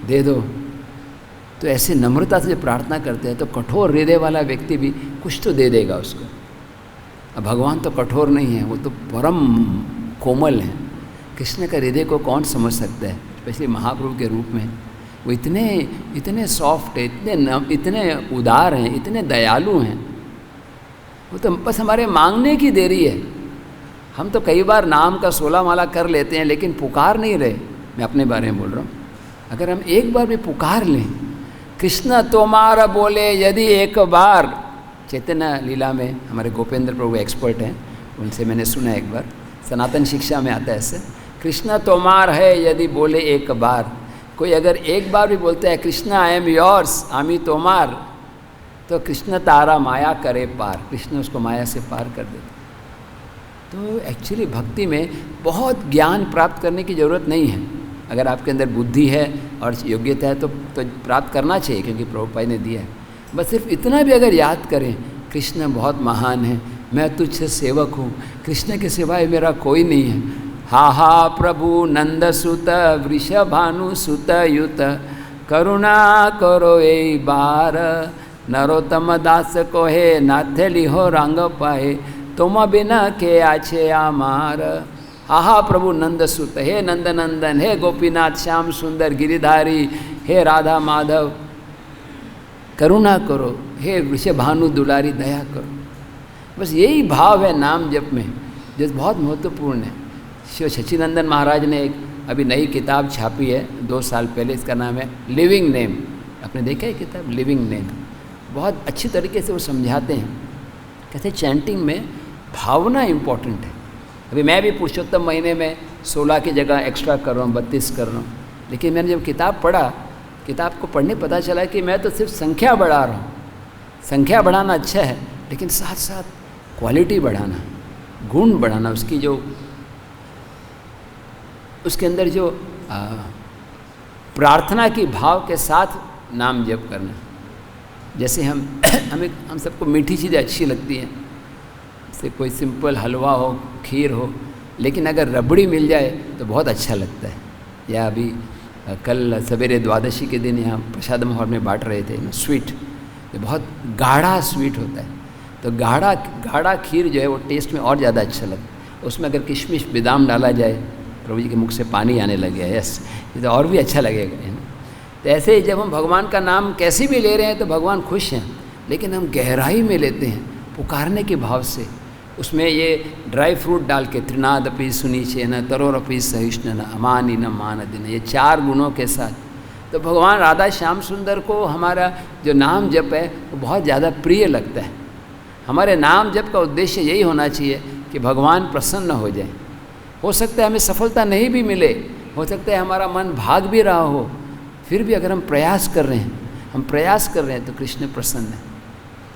दे दो, तो ऐसे नम्रता से प्रार्थना करते हैं तो कठोर हृदय वाला व्यक्ति भी कुछ तो दे देगा उसको। अब भगवान तो कठोर नहीं है, वो तो परम कोमल है। कृष्ण का हृदय को कौन समझ सकता है, स्पेशली महाप्रभु के रूप में। वो इतने सॉफ्ट है, इतने उदार हैं, इतने दयालु हैं। वो तो बस हमारे मांगने की देरी है। हम तो कई बार नाम का 16 माला कर लेते हैं लेकिन पुकार नहीं रहे। मैं अपने बारे में बोल रहा हूँ। अगर हम एक बार भी पुकार लें, कृष्ण तोमार बोले यदि एक बार, चैतन्य लीला में हमारे गोपेंद्र प्रभु एक्सपर्ट हैं, उनसे मैंने सुना एक बार, सनातन शिक्षा में आता है ऐसे, कृष्ण तोमार है यदि बोले एक बार। कोई अगर एक बार भी बोलता है कृष्ण आई एम योर्स, आमी तोमार, तो कृष्ण तारा माया करे पार, कृष्ण उसको माया से पार कर देते। तो एक्चुअली भक्ति में बहुत ज्ञान प्राप्त करने की ज़रूरत नहीं है। अगर आपके अंदर बुद्धि है और योग्यता है तो प्राप्त करना चाहिए, क्योंकि प्रभुपाद ने दिया है। बस सिर्फ इतना भी अगर याद करें, कृष्ण बहुत महान है, मैं तुझसे सेवक हूँ, कृष्ण के सिवाय मेरा कोई नहीं है। हा हा प्रभु नंद सुत वृषभानु सुत युत, करुणा करो ए बार, नरोत्तम दास को हे नाथे लिहो रंग पाए, तुम बिना के आछे आमार। हा प्रभु नंद सुत, हे नंद नंदन, हे गोपीनाथ श्याम सुंदर गिरिधारी, हे राधा माधव, करुणा करो, हे वृषभानु दुलारी दया करो। बस यही भाव है नाम जप में, जो बहुत महत्वपूर्ण है। शिव सच्चिदानंद महाराज ने एक अभी नई किताब छापी है 2 साल पहले, इसका नाम है लिविंग नेम। आपने देखा है किताब लिविंग नेम? बहुत अच्छी तरीके से वो समझाते हैं। कहते चैंटिंग में भावना इम्पॉर्टेंट है। अभी मैं भी पुरुषोत्तम महीने में 16 की जगह एक्स्ट्रा कर रहा हूँ, 32 कर रहा हूँ। लेकिन मैंने जब किताब पढ़ा, किताब को पढ़ने पता चला कि मैं तो सिर्फ संख्या बढ़ा रहा हूँ। संख्या बढ़ाना अच्छा है, लेकिन साथ साथ क्वालिटी बढ़ाना, गुण बढ़ाना, उसकी जो उसके अंदर जो प्रार्थना की भाव के साथ नाम जप करना। जैसे हम सबको मीठी चीज़ें अच्छी लगती हैं, जैसे कोई सिंपल हलवा हो, खीर हो, लेकिन अगर रबड़ी मिल जाए तो बहुत अच्छा लगता है। या अभी कल सवेरे द्वादशी के दिन यहाँ प्रसाद माहौल में बांट रहे थे स्वीट, ये बहुत गाढ़ा स्वीट होता है। तो गाढ़ा गाढ़ा खीर जो है वो टेस्ट में और ज़्यादा अच्छा लगता है। उसमें अगर किशमिश बादाम डाला जाए, प्रभु जी के मुख से पानी आने लगे, यस, ये तो और भी अच्छा लगेगा, है ना। तो ऐसे ही जब हम भगवान का नाम कैसे भी ले रहे हैं तो भगवान खुश हैं, लेकिन हम गहराई में लेते हैं पुकारने के भाव से। उसमें ये ड्राई फ्रूट डाल के त्रिनादपि सुनीचे न तरोरपि सहिष्णु न अमानी न मानदिन, ये 4 गुणों के साथ तो भगवान राधा श्याम सुंदर को हमारा जो नाम जप है वो बहुत ज़्यादा प्रिय लगता है। हमारे नाम जप का उद्देश्य यही होना चाहिए कि भगवान प्रसन्न हो जाए। हो सकता है हमें सफलता नहीं भी मिले, हो सकता है हमारा मन भाग भी रहा हो, फिर भी अगर हम प्रयास कर रहे हैं, हम प्रयास कर रहे हैं तो कृष्ण प्रसन्न है।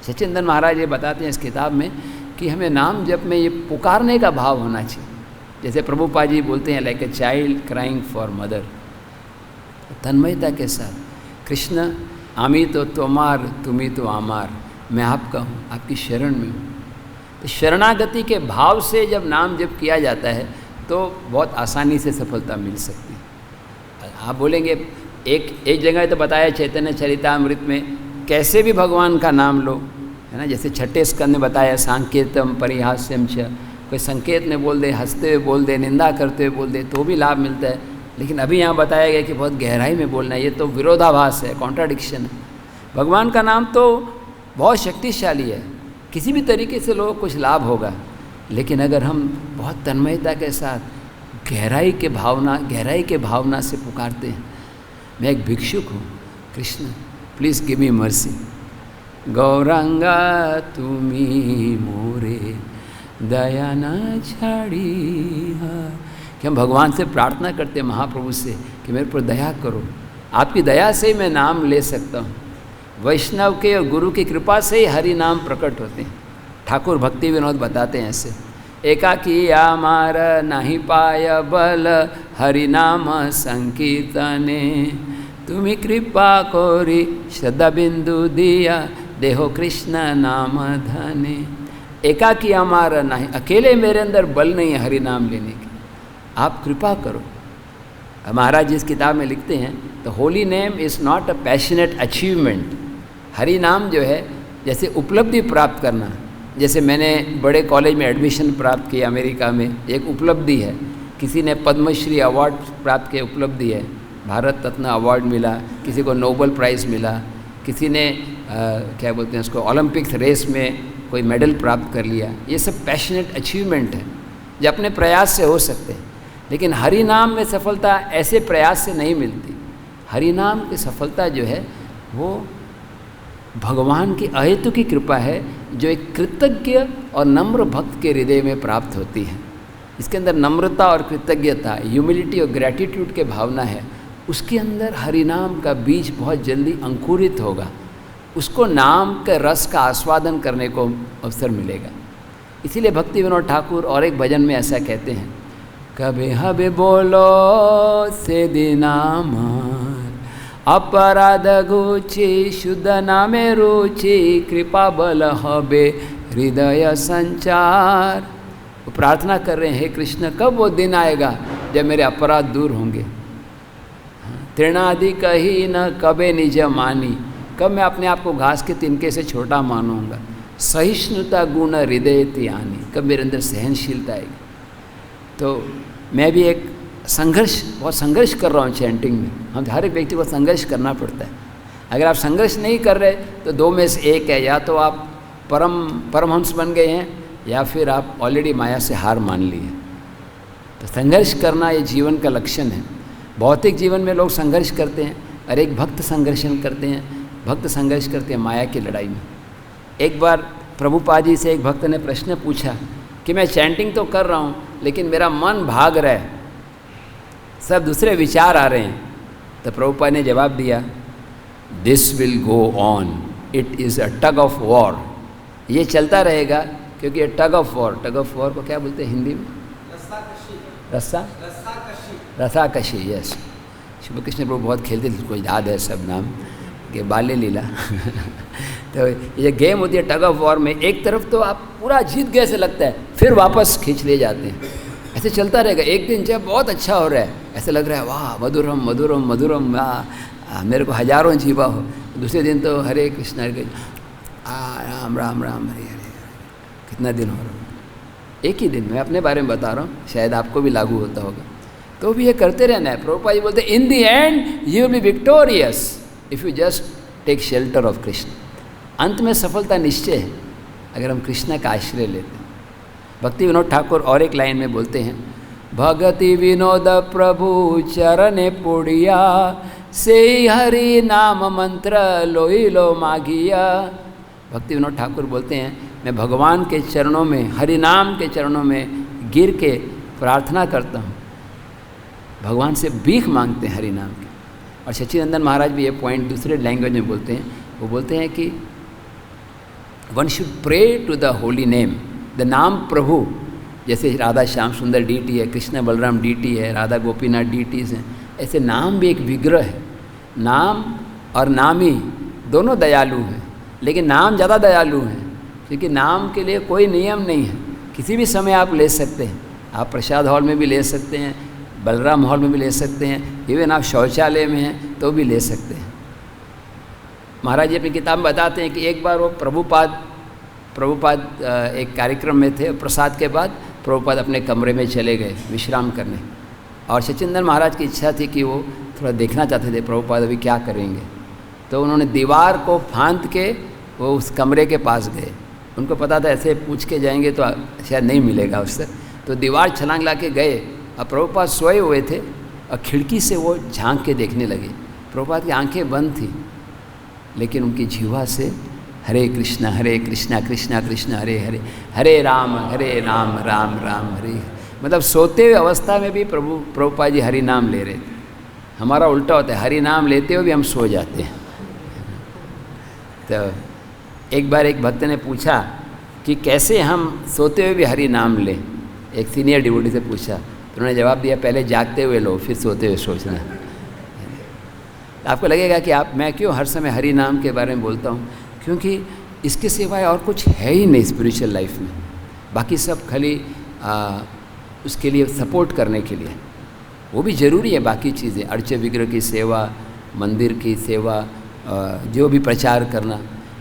सचिंदन महाराज ये बताते हैं इस किताब में कि हमें नाम जप में ये पुकारने का भाव होना चाहिए। जैसे प्रभुपाद जी बोलते हैं like a child crying for mother, तन्मयता के साथ, कृष्ण आमी तो तोमार तुम्ही तो आमार, मैं आपका हूँ, आपकी शरण में हूँ। तो शरणागति के भाव से जब नाम जप किया जाता है तो बहुत आसानी से सफलता मिल सकती है। आप बोलेंगे एक जगह तो बताया चैतन्य चरितामृत में कैसे भी भगवान का नाम लो, है ना। जैसे 6ठे स्कंद में बताया सांकेतम परिहास्यम छ, कोई संकेत में बोल दे, हंसते हुए बोल दे, निंदा करते हुए बोल दे तो भी लाभ मिलता है। लेकिन अभी यहाँ बताया गया कि बहुत गहराई में बोलना है, ये तो विरोधाभास है, कॉन्ट्राडिक्शन है। भगवान का नाम तो बहुत शक्तिशाली है, किसी भी तरीके से लोगों को कुछ लाभ होगा, लेकिन अगर हम बहुत तन्मयता के साथ गहराई के भावना से पुकारते हैं, मैं एक भिक्षुक हूँ, Krishna please give me mercy, Gauranga तुम्ही मोरे दया न छाड़ी हा। कि हम भगवान से प्रार्थना करते हैं, महाप्रभु से, कि मेरे पर दया करो, आपकी दया से ही मैं नाम ले सकता हूँ। वैष्णव के और गुरु की कृपा से ही हरि नाम प्रकट होते हैं। ठाकुर भक्ति विनोद बताते हैं ऐसे, एकाकी आमार नहीं पाय बल हरि नाम संकीर्तने, तुम्हें कृपा कोरी श्रद्धा बिंदु दिया देहो कृष्ण नाम धने। एकाकी आमार नहीं, अकेले मेरे अंदर बल नहीं है हरि नाम लेने की, आप कृपा करो। महाराज जिस किताब में लिखते हैं, the holy name is not a passionate achievement. Hari नाम जो है जैसे उपलब्धि प्राप्त करना, जैसे मैंने बड़े कॉलेज में एडमिशन प्राप्त किया अमेरिका में, एक उपलब्धि है। किसी ने पद्मश्री अवार्ड प्राप्त किया, उपलब्धि है। भारत रत्न अवार्ड मिला, किसी को नोबेल प्राइज़ मिला, किसी ने क्या बोलते हैं उसको, ओलंपिक्स रेस में कोई मेडल प्राप्त कर लिया। ये सब पैशनेट अचीवमेंट है जो अपने प्रयास से हो सकते हैं। लेकिन हरि नाम में सफलता ऐसे प्रयास से नहीं मिलती। हरि नाम की सफलता जो है वो भगवान की अहेतु की कृपा है, जो एक कृतज्ञ और नम्र भक्त के हृदय में प्राप्त होती है। इसके अंदर नम्रता और कृतज्ञता, ह्यूमिलिटी और ग्रैटिट्यूड के भावना है, उसके अंदर हरि नाम का बीज बहुत जल्दी अंकुरित होगा, उसको नाम के रस का आस्वादन करने को अवसर मिलेगा। इसीलिए भक्ति विनोद ठाकुर और एक भजन में ऐसा कहते हैं, कभी हबे बोलो से दिनामार अपराध घुची शुद्ध नामे रुचि कृपा बल हबे हृदय संचार। वो प्रार्थना कर रहे हैं, हे कृष्ण कब वो दिन आएगा जब मेरे अपराध दूर होंगे। तृणादि कही न कबे निज मानी, कब मैं अपने आप को घास के तिनके से छोटा मानूंगा। सहिष्णुता गुण हृदय त्यानी, कब मेरे अंदर सहनशीलता आएगी। तो मैं भी एक बहुत संघर्ष कर रहा हूँ चैंटिंग में। हम हर एक व्यक्ति को संघर्ष करना पड़ता है। अगर आप संघर्ष नहीं कर रहे तो 2 में से एक है, या तो आप परमहंस बन गए हैं या फिर आप ऑलरेडी माया से हार मान ली है। तो संघर्ष करना ये जीवन का लक्षण है। भौतिक जीवन में लोग संघर्ष करते हैं और एक भक्त संघर्षण करते हैं, भक्त संघर्ष करते हैं माया की लड़ाई में। एक बार प्रभुपाद जी से एक भक्त ने प्रश्न पूछा कि मैं चैंटिंग तो कर रहा हूँ लेकिन मेरा मन भाग रहा है, सब दूसरे विचार आ रहे हैं। तो प्रभुपाद ने जवाब दिया, this will go on, it is a tug of war. ये चलता रहेगा क्योंकि ये टग ऑफ वॉर को क्या बोलते हैं हिंदी में? रसाकशी। यस, शुभ कृष्ण प्रभु बहुत खेलते थे, उसको याद है सब नाम के, बाल्य लीला। तो ये गेम होती है टग ऑफ वॉर में, एक तरफ तो आप पूरा जीत गए ऐसे लगता है, फिर वापस खींच ले जाते हैं। ऐसे चलता रहेगा। एक दिन जब बहुत अच्छा हो रहा है, ऐसे लग रहा है वाह मधुरम मधुरम मधुरम, वाह मेरे को हजारों जीवा हो। दूसरे दिन तो हरे कृष्ण राम राम राम हरे हरे, कितना दिन हो रहा है, एक ही दिन। मैं अपने बारे में बता रहा हूँ, शायद आपको भी लागू होता होगा। तो भी ये करते रहना है। प्रभुपाद जी बोलते in the end you will be victorious if you just take shelter of Krishna. अंत में सफलता निश्चय है अगर हम कृष्ण का आश्रय लेते हैं। भक्ति विनोद ठाकुर और एक लाइन में बोलते हैं, भगति विनोद प्रभु चरण पुड़िया, से हरि नाम मंत्र लोई लो मागिया। भक्ति विनोद ठाकुर बोलते हैं, मैं भगवान के चरणों में, हरि नाम के चरणों में गिर के प्रार्थना करता हूँ, भगवान से भीख मांगते हैं हरि नाम की। और सच्चिदानंद महाराज भी ये पॉइंट दूसरे लैंग्वेज में बोलते हैं। वो बोलते हैं कि one should pray to the holy name, the naam Prabhu. जैसे राधा श्याम सुंदर डीटी है, कृष्ण बलराम डीटी है, राधा गोपीनाथ डीटीज हैं, ऐसे नाम भी एक विग्रह है। नाम और नामी दोनों दयालु हैं, लेकिन नाम ज़्यादा दयालु हैं, क्योंकि नाम के लिए कोई नियम नहीं है। किसी भी समय आप ले सकते हैं। आप प्रसाद हॉल में भी ले सकते हैं, बलराम हॉल में भी ले सकते हैं, इवन आप शौचालय में हैं तो भी ले सकते हैं। महाराज जी अपनी किताब में बताते हैं कि एक बार वो प्रभुपाद एक कार्यक्रम में थे, प्रसाद के बाद प्रभुपाद अपने कमरे में चले गए विश्राम करने। और सचिंदन महाराज की इच्छा थी कि वो थोड़ा देखना चाहते थे प्रभुपाद अभी क्या करेंगे। तो उन्होंने दीवार को फांद के वो उस कमरे के पास गए। उनको पता था ऐसे पूछ के जाएंगे तो शायद नहीं मिलेगा उससे, तो दीवार छलांग ला के गए। अब प्रभुपाद सोए हुए थे और खिड़की से वो झांक के देखने लगे। प्रभुपाद की आंखें बंद थी, लेकिन उनकी जीवा से हरे कृष्णा कृष्णा कृष्णा हरे हरे, हरे राम राम राम हरे। मतलब सोते हुए अवस्था में भी प्रभुपाद जी हरि नाम ले रहे थे। हमारा उल्टा होता है, हरि नाम लेते हुए भी हम सो जाते हैं। तो एक बार एक भक्त ने पूछा कि कैसे हम सोते हुए भी हरि नाम लें। एक सीनियर डिवोटी से पूछा, तो उन्होंने जवाब दिया, पहले जागते हुए लो, फिर सोते हुए सोचना। आपको लगेगा कि मैं क्यों हर समय हरि नाम के बारे में बोलता हूँ, क्योंकि इसके सिवाय और कुछ है ही नहीं स्पिरिचुअल लाइफ में। बाकी सब खाली उसके लिए सपोर्ट करने के लिए, वो भी ज़रूरी है। बाकी चीज़ें, अर्चे विग्रह की सेवा, मंदिर की सेवा, जो भी प्रचार करना,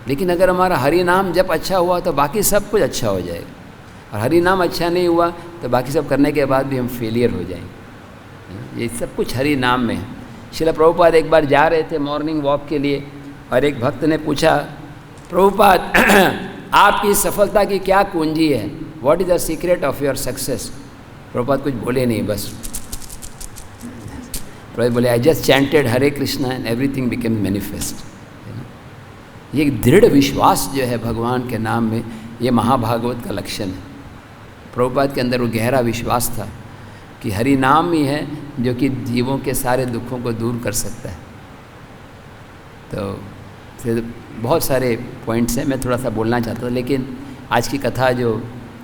लेकिन अगर हमारा हरि नाम जब अच्छा हुआ तो बाकी सब कुछ अच्छा हो जाएगा। और हरि नाम अच्छा नहीं हुआ तो बाकी सब करने के बाद भी हम फेलियर हो जाएंगे। ये सब कुछ हरि नाम में है। श्रील प्रभुपाद एक बार जा रहे थे मॉर्निंग वॉक के लिए, और एक भक्त ने पूछा, प्रभुपाद आपकी सफलता की क्या कुंजी है? What is the secret of your success? Prabhupada कुछ बोले नहीं, बस प्रभुपाद बोले, I just chanted Hare Krishna and everything became manifest. ये दृढ़ विश्वास जो है भगवान के नाम में, ये महाभागवत का लक्षण है। प्रभुपाद के अंदर वो गहरा विश्वास था कि हरि नाम ही है जो कि जीवों के सारे दुखों को दूर कर सकता है। तो फिर बहुत सारे पॉइंट्स हैं, मैं थोड़ा सा बोलना चाहता था, लेकिन आज की कथा जो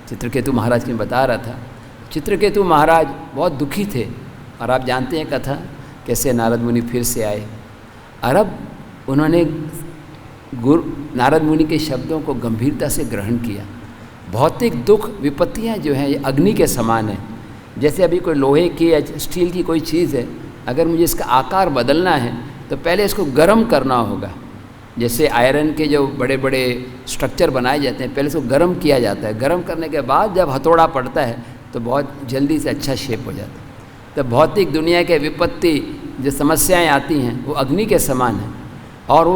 चित्रकेतु महाराज की बता रहा था, चित्रकेतु महाराज बहुत दुखी थे। और आप जानते हैं कथा कैसे नारद मुनि फिर से आए, और अब उन्होंने नारद मुनि के शब्दों को गंभीरता से ग्रहण किया। भौतिक दुख विपत्तियां जो हैं ये अग्नि के समान है। जैसे अभी कोई लोहे की या स्टील की कोई चीज़ है, अगर मुझे इसका आकार बदलना है तो पहले इसको गर्म करना होगा। जैसे आयरन के जो बड़े बड़े स्ट्रक्चर बनाए जाते हैं, पहले इसको गर्म किया जाता है। गर्म करने के बाद जब हथौड़ा पड़ता है तो बहुत जल्दी से अच्छा शेप हो जाता है। तो भौतिक दुनिया के विपत्ति जो समस्याएं आती हैं वो अग्नि के समान है। और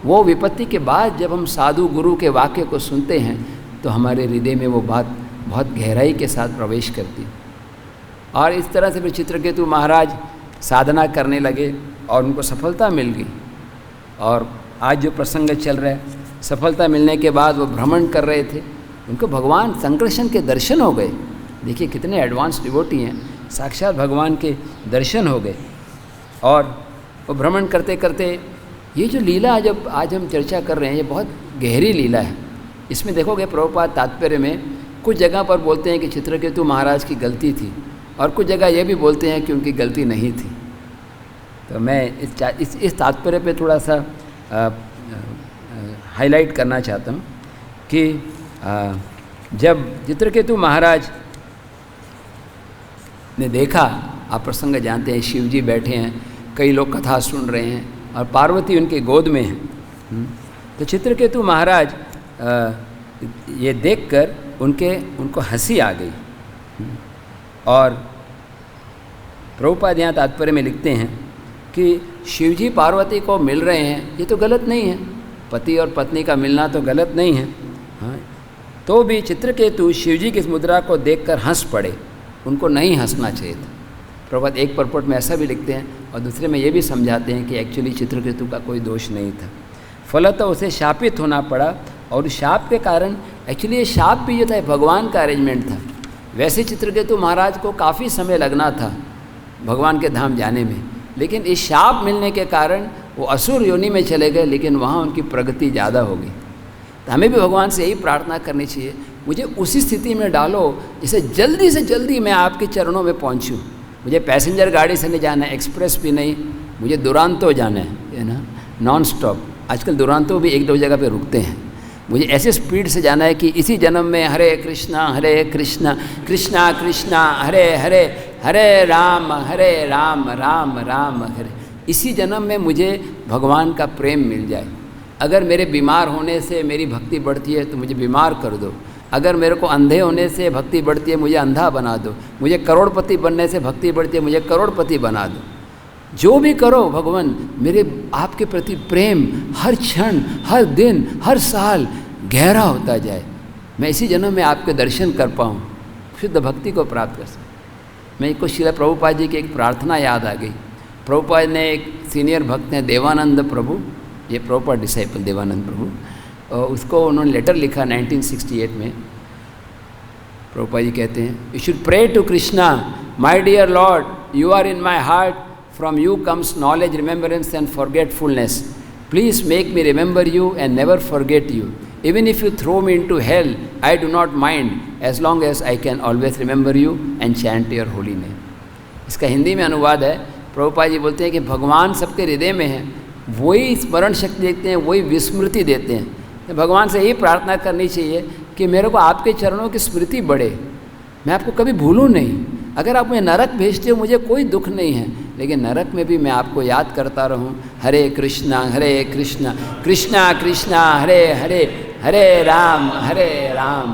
वो विपत्ति के बाद जब हम साधु गुरु के वाक्य को सुनते हैं तो हमारे हृदय में वो बात बहुत गहराई के साथ प्रवेश करती। और इस तरह से फिर चित्रकेतु महाराज साधना करने लगे और उनको सफलता मिल गई। और आज जो प्रसंग चल रहा है, सफलता मिलने के बाद वो भ्रमण कर रहे थे, उनको भगवान संकर्षण के दर्शन हो गए। देखिए कितने एडवांस डिवोटी हैं, साक्षात भगवान के दर्शन हो गए। और वो भ्रमण करते करते ये जो लीला जब आज हम चर्चा कर रहे हैं, ये बहुत गहरी लीला है। इसमें देखोगे प्रभुपाद तात्पर्य में कुछ जगह पर बोलते हैं कि चित्रकेतु महाराज की गलती थी, और कुछ जगह ये भी बोलते हैं कि उनकी गलती नहीं थी। तो मैं इस तात्पर्य पे थोड़ा सा हाईलाइट करना चाहता हूँ कि जब चित्रकेतु महाराज ने देखा, आप प्रसंग जानते हैं, शिव जी बैठे हैं, कई लोग कथा सुन रहे हैं और पार्वती उनके गोद में है। तो चित्रकेतु महाराज ये देखकर उनको हंसी आ गई। और प्रभुपाद यहाँ तात्पर्य में लिखते हैं कि शिवजी पार्वती को मिल रहे हैं, ये तो गलत नहीं है, पति और पत्नी का मिलना तो गलत नहीं है। हाँ, तो भी चित्रकेतु शिवजी की इस मुद्रा को देखकर हंस पड़े, उनको नहीं हंसना चाहिए था। प्रभुपाद एक परपट में ऐसा भी लिखते हैं और दूसरे में ये भी समझाते हैं कि एक्चुअली चित्रकेतु का कोई दोष नहीं था, फलतः उसे शापित होना पड़ा। और शाप के कारण एक्चुअली ये शाप भी जो था भगवान का अरेंजमेंट था। वैसे चित्रकेतु महाराज को काफ़ी समय लगना था भगवान के धाम जाने में, लेकिन इस शाप मिलने के कारण वो असुर योनि में चले गए, लेकिन वहाँ उनकी प्रगति ज़्यादा हो गई। तो हमें भी भगवान से यही प्रार्थना करनी चाहिए, मुझे उसी स्थिति में डालो जिसे जल्दी से जल्दी मैं आपके चरणों में पहुँचूँ। मुझे पैसेंजर गाड़ी से नहीं जाना है, एक्सप्रेस भी नहीं, मुझे दुरांतो जाना है ना, नॉन स्टॉप। आजकल दुरांतो भी एक दो जगह पे रुकते हैं। मुझे ऐसे स्पीड से जाना है कि इसी जन्म में हरे कृष्णा कृष्णा कृष्णा हरे हरे, हरे राम राम राम हरे, इसी जन्म में मुझे भगवान का प्रेम मिल जाए। अगर मेरे बीमार होने से मेरी भक्ति बढ़ती है तो मुझे बीमार कर दो, अगर मेरे को अंधे होने से भक्ति बढ़ती है मुझे अंधा बना दो, मुझे करोड़पति बनने से भक्ति बढ़ती है मुझे करोड़पति बना दो। जो भी करो भगवान, मेरे आपके प्रति प्रेम हर क्षण, हर दिन, हर साल गहरा होता जाए, मैं इसी जन्म में आपके दर्शन कर पाऊँ, शुद्ध भक्ति को प्राप्त कर सकूँ। मैं को श्रील प्रभुपाद जी की एक प्रार्थना याद आ गई। प्रभुपाद ने एक सीनियर भक्त हैं देवानंद प्रभु, ये प्रभुपाद डिसाइपल देवानंद प्रभु, और उसको उन्होंने लेटर लिखा 1968 में। प्रभुपाद जी कहते हैं, you should pray to Krishna, my dear lord, you are in my heart, from you comes knowledge, remembrance and forgetfulness. Please make me remember you and never forget you. Even if you throw me into hell, I do not mind, as long as I can always remember you and chant your holy name. इसका हिंदी में अनुवाद है, प्रभुपाद जी बोलते हैं कि भगवान सबके हृदय में है, वही स्मरण शक्ति देते हैं, वही विस्मृति देते हैं। तो भगवान से यही प्रार्थना करनी चाहिए कि मेरे को आपके चरणों की स्मृति बढ़े, मैं आपको कभी भूलूँ नहीं। अगर आप मुझे नरक भेजते हो मुझे कोई दुख नहीं है, लेकिन नरक में भी मैं आपको याद करता रहूं, हरे कृष्णा कृष्णा कृष्णा हरे हरे, हरे राम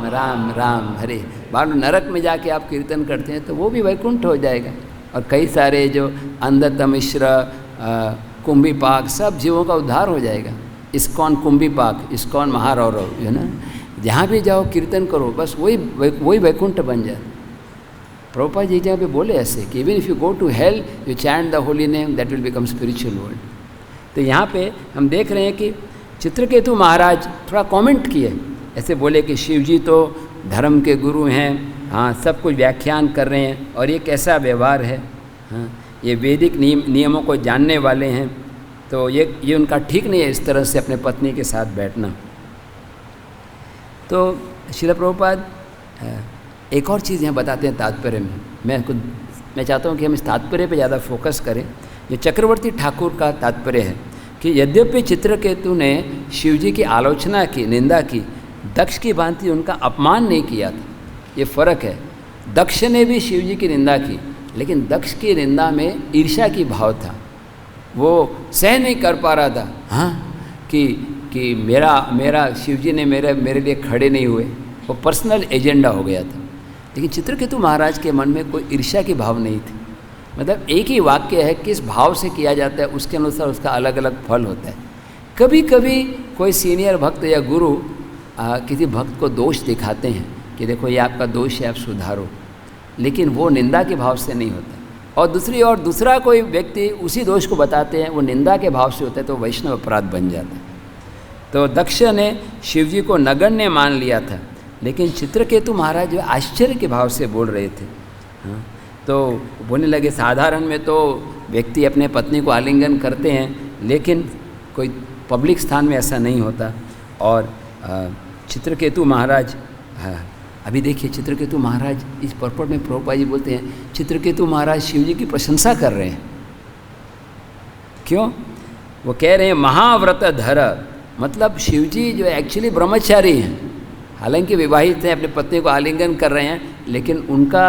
राम राम हरे। बार नरक में जाके आप कीर्तन करते हैं तो वो भी वैकुंठ हो जाएगा। और कई सारे जो अंधतमिश्र, कुंभीपाक, सब जीवों का उद्धार हो जाएगा। इस्कॉन कुंभीपाक, इस्कॉन महारौरव, है ना, जहाँ भी जाओ कीर्तन करो, बस वही वैकुंठ बन जाए। प्रभुपाद जी जहाँ पे बोले ऐसे कि even if you go to hell you chant the holy name, that will become spiritual world. तो यहाँ पे हम देख रहे हैं कि चित्रकेतु महाराज थोड़ा कमेंट किए, ऐसे बोले कि शिव जी तो धर्म के गुरु हैं, हाँ, सब कुछ व्याख्यान कर रहे हैं, और ये कैसा व्यवहार है, हाँ, ये वैदिक नियमों को जानने वाले हैं, तो ये उनका ठीक नहीं है इस तरह से अपने पत्नी के साथ बैठना। तो श्रील प्रभुपाद एक और चीज़ यहाँ बताते हैं तात्पर्य में। मैं चाहता हूँ कि हम इस तात्पर्य पे ज़्यादा फोकस करें। जो चक्रवर्ती ठाकुर का तात्पर्य है कि यद्यपि चित्रकेतु ने शिवजी की आलोचना की, निंदा की, दक्ष की भांति उनका अपमान नहीं किया था। ये फ़र्क है। दक्ष ने भी शिवजी की निंदा की, लेकिन दक्ष की निंदा में ईर्ष्या की भाव था, वो सह नहीं कर पा रहा था, हाँ, कि मेरा शिवजी ने मेरे लिए खड़े नहीं हुए, वो पर्सनल एजेंडा हो गया था। लेकिन चित्रकेतु महाराज के मन में कोई ईर्ष्या की भाव नहीं थी। मतलब एक ही वाक्य है, किस भाव से किया जाता है उसके अनुसार उसका अलग अलग फल होता है। कभी कभी कोई सीनियर भक्त या गुरु किसी भक्त को दोष दिखाते हैं कि देखो ये आपका दोष है, आप सुधारो, लेकिन वो निंदा के भाव से नहीं होता। और दूसरा कोई व्यक्ति उसी दोष को बताते हैं, वो निंदा के भाव से होता है, तो वैष्णव अपराध बन जाता है। तो दक्ष ने शिवजी को नगण्य मान लिया था, लेकिन चित्रकेतु महाराज जो आश्चर्य के भाव से बोल रहे थे, हाँ, तो बोलने लगे साधारण में तो व्यक्ति अपने पत्नी को आलिंगन करते हैं, लेकिन कोई पब्लिक स्थान में ऐसा नहीं होता। और चित्रकेतु महाराज, अभी देखिए चित्रकेतु महाराज इस पर्पट में प्रभुपाद जी बोलते हैं चित्रकेतु महाराज शिवजी की प्रशंसा कर रहे हैं। क्यों? वो कह रहे हैं महाव्रत धर, मतलब शिवजी जो एक्चुअली ब्रह्मचारी हैं, हालांकि विवाहित हैं, अपनी पत्नी को आलिंगन कर रहे हैं, लेकिन उनका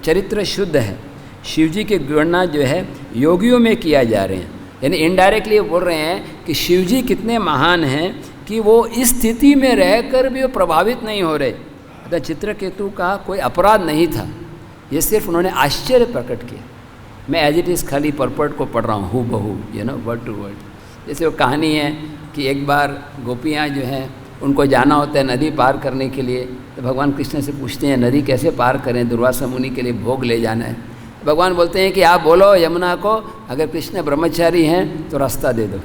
चरित्र शुद्ध है। शिवजी की गणना जो है योगियों में किया जा रहे हैं, यानी इनडायरेक्टली बोल रहे हैं कि शिवजी कितने महान हैं कि वो इस स्थिति में रहकर भी वो प्रभावित नहीं हो रहे। अतः चित्रकेतु का कोई अपराध नहीं था, ये सिर्फ उन्होंने आश्चर्य प्रकट किया। मैं एज इट इज़ खाली परपट को पढ़ रहा हूँ, हू बहू, वर्ड टू वर्ड। जैसे वो कहानी है कि एक बार गोपियाँ जो हैं उनको जाना होता है नदी पार करने के लिए, तो भगवान कृष्ण से पूछते हैं नदी कैसे पार करें, दुर्वासा मुनि के लिए भोग ले जाना है। भगवान बोलते हैं कि आप बोलो यमुना को, अगर कृष्ण ब्रह्मचारी हैं तो रास्ता दे दो।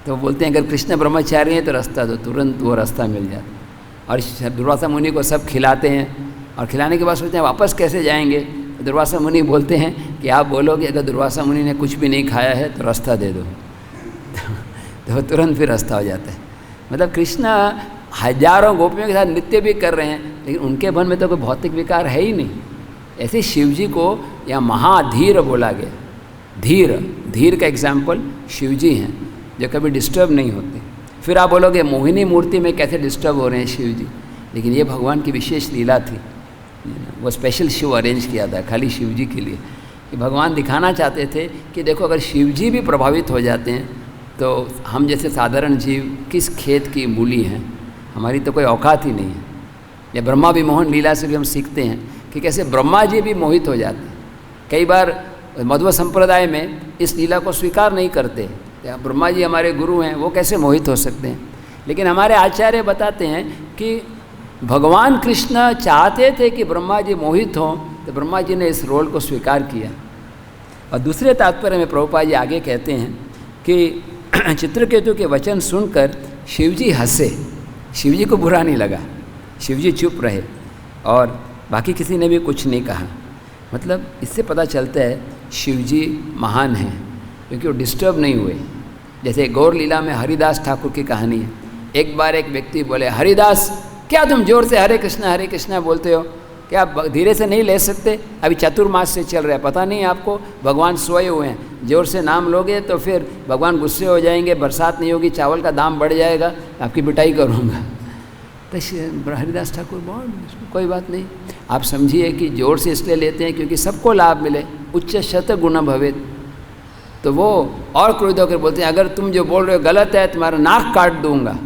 तो बोलते हैं अगर कृष्ण ब्रह्मचारी हैं तो रास्ता दो, तुरंत वो रास्ता मिल जाता। और दुर्वासा मुनि को सब खिलाते हैं, और खिलाने के बाद सोचते हैं वापस कैसे जाएंगे। तो दुर्वासा मुनि बोलते हैं कि आप बोलो कि अगर दुर्वासा मुनि ने कुछ भी नहीं खाया है तो रास्ता दे दो, तो तुरंत फिर रास्ता हो जाता है। मतलब कृष्ण हजारों गोपियों के साथ नृत्य भी कर रहे हैं, लेकिन उनके मन में तो कोई भौतिक विकार है ही नहीं। ऐसे शिव जी को यहाँ महाधीर बोला गया। धीर का एग्जाम्पल शिव जी हैं जो कभी डिस्टर्ब नहीं होते। फिर आप बोलोगे मोहिनी मूर्ति में कैसे डिस्टर्ब हो रहे हैं शिव जी, लेकिन ये भगवान की विशेष लीला थी। वो स्पेशल शो अरेंज किया था खाली शिव जी के लिए, कि भगवान दिखाना चाहते थे कि देखो अगर शिव जी भी प्रभावित हो जाते हैं तो हम जैसे साधारण जीव किस खेत की मूली हैं, हमारी तो कोई औकात ही नहीं है। या ब्रह्मा विमोहन लीला से भी हम सीखते हैं कि कैसे ब्रह्मा जी भी मोहित हो जाते हैं। कई बार मध्व संप्रदाय में इस लीला को स्वीकार नहीं करते, ब्रह्मा जी हमारे गुरु हैं, वो कैसे मोहित हो सकते हैं। लेकिन हमारे आचार्य बताते हैं कि भगवान कृष्ण चाहते थे कि ब्रह्मा जी मोहित हों, तो ब्रह्मा जी ने इस रोल को स्वीकार किया। और दूसरे तात्पर्य में प्रभुपाद जी आगे कहते हैं कि चित्रकेतु के वचन सुनकर शिवजी हंसे, शिवजी को बुरा नहीं लगा, शिवजी चुप रहे और बाकी किसी ने भी कुछ नहीं कहा। मतलब इससे पता चलता है शिवजी महान हैं, क्योंकि वो डिस्टर्ब नहीं हुए। जैसे गौर लीला में हरिदास ठाकुर की कहानी है। एक बार एक व्यक्ति बोले, हरिदास क्या तुम जोर से हरे कृष्णा बोलते हो, क्या आप धीरे से नहीं ले सकते, अभी चतुर्मास से चल रहा है, पता नहीं आपको भगवान सोए हुए हैं, जोर से नाम लोगे तो फिर भगवान गुस्से हो जाएंगे, बरसात नहीं होगी, चावल का दाम बढ़ जाएगा, आपकी पिटाई करूँगा। तो हरिदास ठाकुर बहुत कोई बात नहीं, आप समझिए कि जोर से इसलिए लेते हैं क्योंकि सबको लाभ मिले, उच्च शत गुण भवेत। तो वो और क्रोध होकर बोलते हैं अगर तुम जो बोल रहे हो गलत है तुम्हारा नाक काट दूंगा।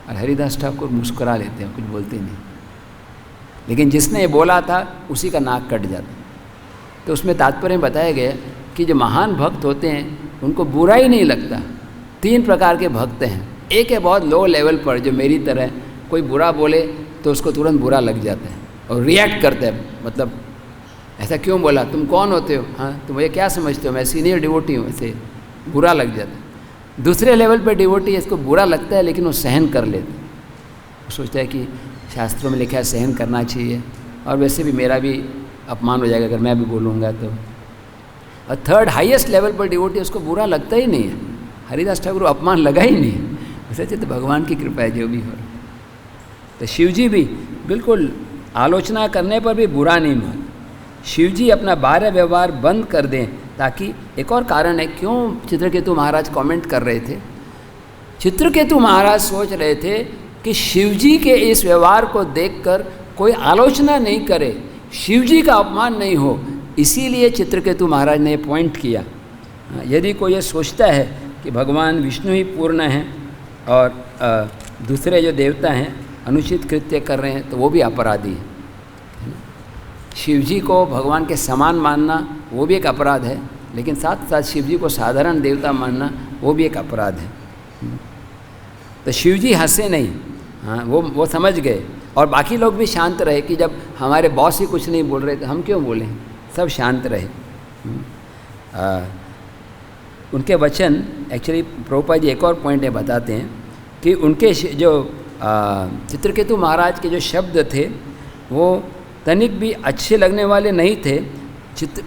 और हरिदास ठाकुर मुस्कुरा लेते हैं, कुछ बोलते नहीं, लेकिन जिसने बोला था उसी का नाक कट जाता। तो उसमें तात्पर्य में बताया गया कि जो महान भक्त होते हैं उनको बुरा ही नहीं लगता। 3 प्रकार के भक्त हैं। एक है बहुत लो लेवल पर, जो मेरी तरह कोई बुरा बोले तो उसको तुरंत बुरा लग जाता है और रिएक्ट करता है, मतलब ऐसा क्यों बोला, तुम कौन होते हो, हाँ तुम ये क्या समझते हो, मैं सीनियर डिवोटी हूँ, ऐसे बुरा लग जाता है। दूसरे लेवल पर डिवोटी इसको बुरा लगता है लेकिन वो सहन कर लेते, वो सोचता है कि शास्त्रों में लिखा है सहन करना चाहिए, और वैसे भी मेरा भी अपमान हो जाएगा अगर मैं भी बोलूँगा तो। और थर्ड हाईएस्ट लेवल पर डिवोटी उसको बुरा लगता ही नहीं है। हरिदास ठाकुर अपमान लगा ही नहीं, वैसे तो भगवान की कृपा है जो भी हो। तो शिवजी भी बिल्कुल आलोचना करने पर भी बुरा नहीं मान, शिवजी अपना बाह्य व्यवहार बंद कर दें, ताकि एक और कारण है क्यों चित्रकेतु महाराज कमेंट कर रहे थे। चित्रकेतु महाराज सोच रहे थे कि शिवजी के इस व्यवहार को देखकर कोई आलोचना नहीं करे, शिवजी का अपमान नहीं हो, इसीलिए चित्रकेतु महाराज ने पॉइंट किया। यदि कोई ये सोचता है कि भगवान विष्णु ही पूर्ण हैं और दूसरे जो देवता हैं अनुचित कृत्य कर रहे हैं तो वो भी अपराधी है। शिवजी को भगवान के समान मानना वो भी एक अपराध है, लेकिन साथ साथ शिवजी को साधारण देवता मानना वो भी एक अपराध है। तो शिवजी हंसे नहीं, हाँ वो समझ गए, और बाकी लोग भी शांत रहे कि जब हमारे बॉस ही कुछ नहीं बोल रहे तो हम क्यों बोलें, सब शांत रहे। उनके वचन एक्चुअली प्रभुपाद जी एक और पॉइंट है बताते हैं कि उनके जो चित्रकेतु महाराज के जो शब्द थे वो तनिक भी अच्छे लगने वाले नहीं थे,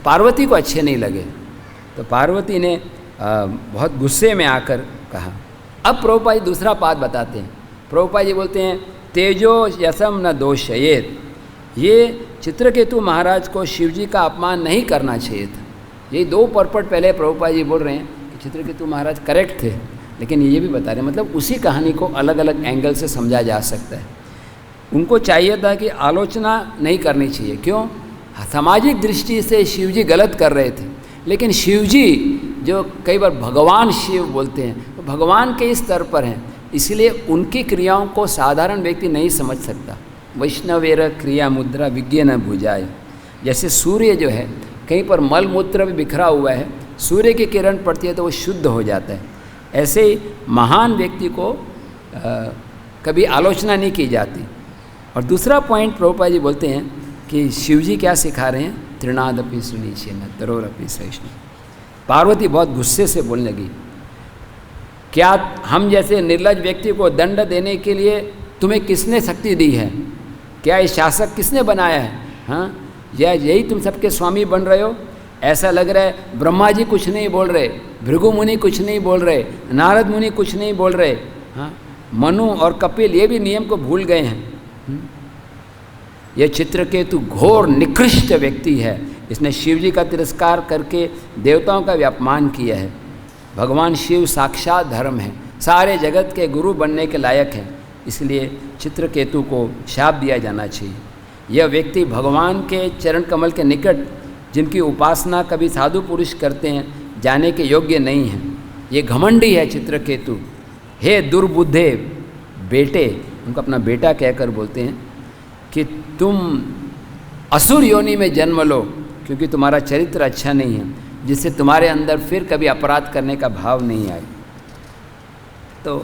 पार्वती को अच्छे नहीं लगे। तो पार्वती ने बहुत गुस्से में आकर कहा। अब प्रभुपाद जी दूसरा पाठ बताते हैं। प्रभुपाद जी बोलते हैं तेजो यसम न दोषयेत, ये चित्रकेतु महाराज को शिवजी का अपमान नहीं करना चाहिए था। ये 2 परपट पहले प्रभुपाद जी बोल रहे हैं कि चित्रकेतु महाराज करेक्ट थे, लेकिन ये भी बता रहे हैं मतलब उसी कहानी को अलग अलग एंगल से समझा जा सकता है। उनको चाहिए था कि आलोचना नहीं करनी चाहिए, क्यों, सामाजिक दृष्टि से शिवजी गलत कर रहे थे, लेकिन शिवजी जो कई बार भगवान शिव बोलते हैं तो भगवान के इस स्तर पर हैं, इसलिए उनकी क्रियाओं को साधारण व्यक्ति नहीं समझ सकता। वैष्णवेर क्रिया मुद्रा विज्ञ न भुजाए। जैसे सूर्य जो है कहीं पर मल मूत्र भी बिखरा हुआ है, सूर्य की किरण पड़ती है तो वो शुद्ध हो जाता है। ऐसे ही महान व्यक्ति को कभी आलोचना नहीं की जाती। और दूसरा पॉइंट प्रभुपाद जी बोलते हैं कि शिव जी क्या सिखा रहे हैं, तृणादपि सुनीचेन तरोरपि सहिष्णु। पार्वती बहुत गुस्से से बोलने लगी, क्या हम जैसे निर्लज व्यक्ति को दंड देने के लिए तुम्हें किसने शक्ति दी है? क्या ये शासक किसने बनाया है? हाँ, यही तुम सबके स्वामी बन रहे हो? ऐसा लग रहा है ब्रह्मा जी कुछ नहीं बोल रहे, भृगु मुनि कुछ नहीं बोल रहे, नारद मुनि कुछ नहीं बोल रहे। हाँ, मनु और कपिल ये भी नियम को भूल गए हैं। यह चित्रकेतु घोर निकृष्ट व्यक्ति है, इसने शिव जी का तिरस्कार करके देवताओं का भी अपमान किया है। भगवान शिव साक्षात धर्म है, सारे जगत के गुरु बनने के लायक हैं, इसलिए चित्रकेतु को शाप दिया जाना चाहिए। यह व्यक्ति भगवान के चरण कमल के निकट जिनकी उपासना कभी साधु पुरुष करते हैं जाने के योग्य नहीं हैं। ये घमंडी है चित्रकेतु। हे दुर्बुद्धे बेटे, उनको अपना बेटा कहकर बोलते हैं कि तुम असुर योनि में जन्म लो, क्योंकि तुम्हारा चरित्र अच्छा नहीं है, जिससे तुम्हारे अंदर फिर कभी अपराध करने का भाव नहीं आए। तो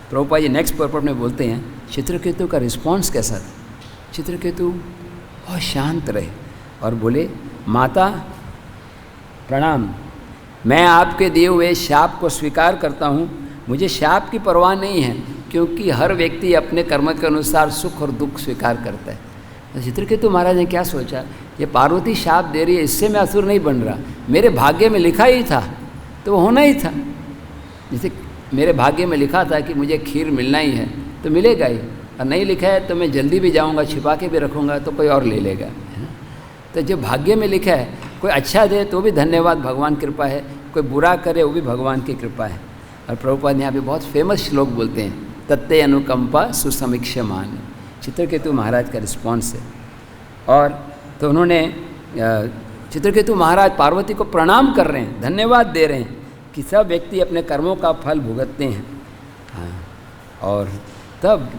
प्रभुपाद जी नेक्स्ट पर्पट में बोलते हैं चित्रकेतु का रिस्पॉन्स कैसा था। चित्रकेतु बहुत शांत रहे और बोले, माता प्रणाम, मैं आपके दिए हुए शाप को स्वीकार करता हूँ। मुझे शाप की परवाह नहीं है, क्योंकि हर व्यक्ति अपने कर्म के अनुसार सुख और दुख स्वीकार करता है। तो चित्रकेतु महाराज ने क्या सोचा, ये पार्वती शाप दे रही है, इससे मैं असुर नहीं बन रहा, मेरे भाग्य में लिखा ही था तो वो होना ही था। जैसे मेरे भाग्य में लिखा था कि मुझे खीर मिलना ही है तो मिलेगा ही, और नहीं लिखा है तो मैं जल्दी भी जाऊंगा, छिपा के भी रखूंगा तो कोई और ले लेगा, है ना। तो जो भाग्य में लिखा है, कोई अच्छा दे तो भी धन्यवाद, भगवान कृपा है, कोई बुरा करे वो भी भगवान की कृपा है। और प्रभुपाद यहाँ पे बहुत फेमस श्लोक बोलते हैं, तत्ते अनुकंपा सुसमीक्षमान। चित्रकेतु महाराज का रिस्पॉन्स है। और तो उन्होंने चित्रकेतु महाराज पार्वती को प्रणाम कर रहे हैं, धन्यवाद दे रहे हैं कि सब व्यक्ति अपने कर्मों का फल भुगतते हैं। हाँ, और तब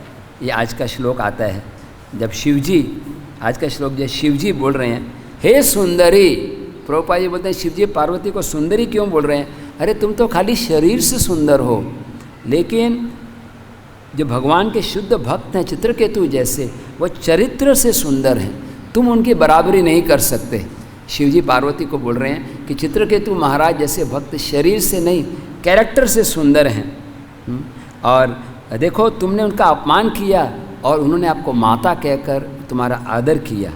ये आज का श्लोक आता है, जब शिवजी, आज का श्लोक जब शिवजी बोल रहे हैं, हे सुंदरी। प्रभुपाद जी बोलते हैं शिवजी पार्वती को सुंदरी क्यों बोल रहे हैं? अरे तुम तो खाली शरीर से सुंदर हो, लेकिन जो भगवान के शुद्ध भक्त हैं चित्रकेतु जैसे, वो चरित्र से सुंदर हैं, तुम उनकी बराबरी नहीं कर सकते। शिवजी पार्वती को बोल रहे हैं कि चित्रकेतु महाराज जैसे भक्त शरीर से नहीं, कैरेक्टर से सुंदर हैं। और देखो तुमने उनका अपमान किया और उन्होंने आपको माता कहकर तुम्हारा आदर किया।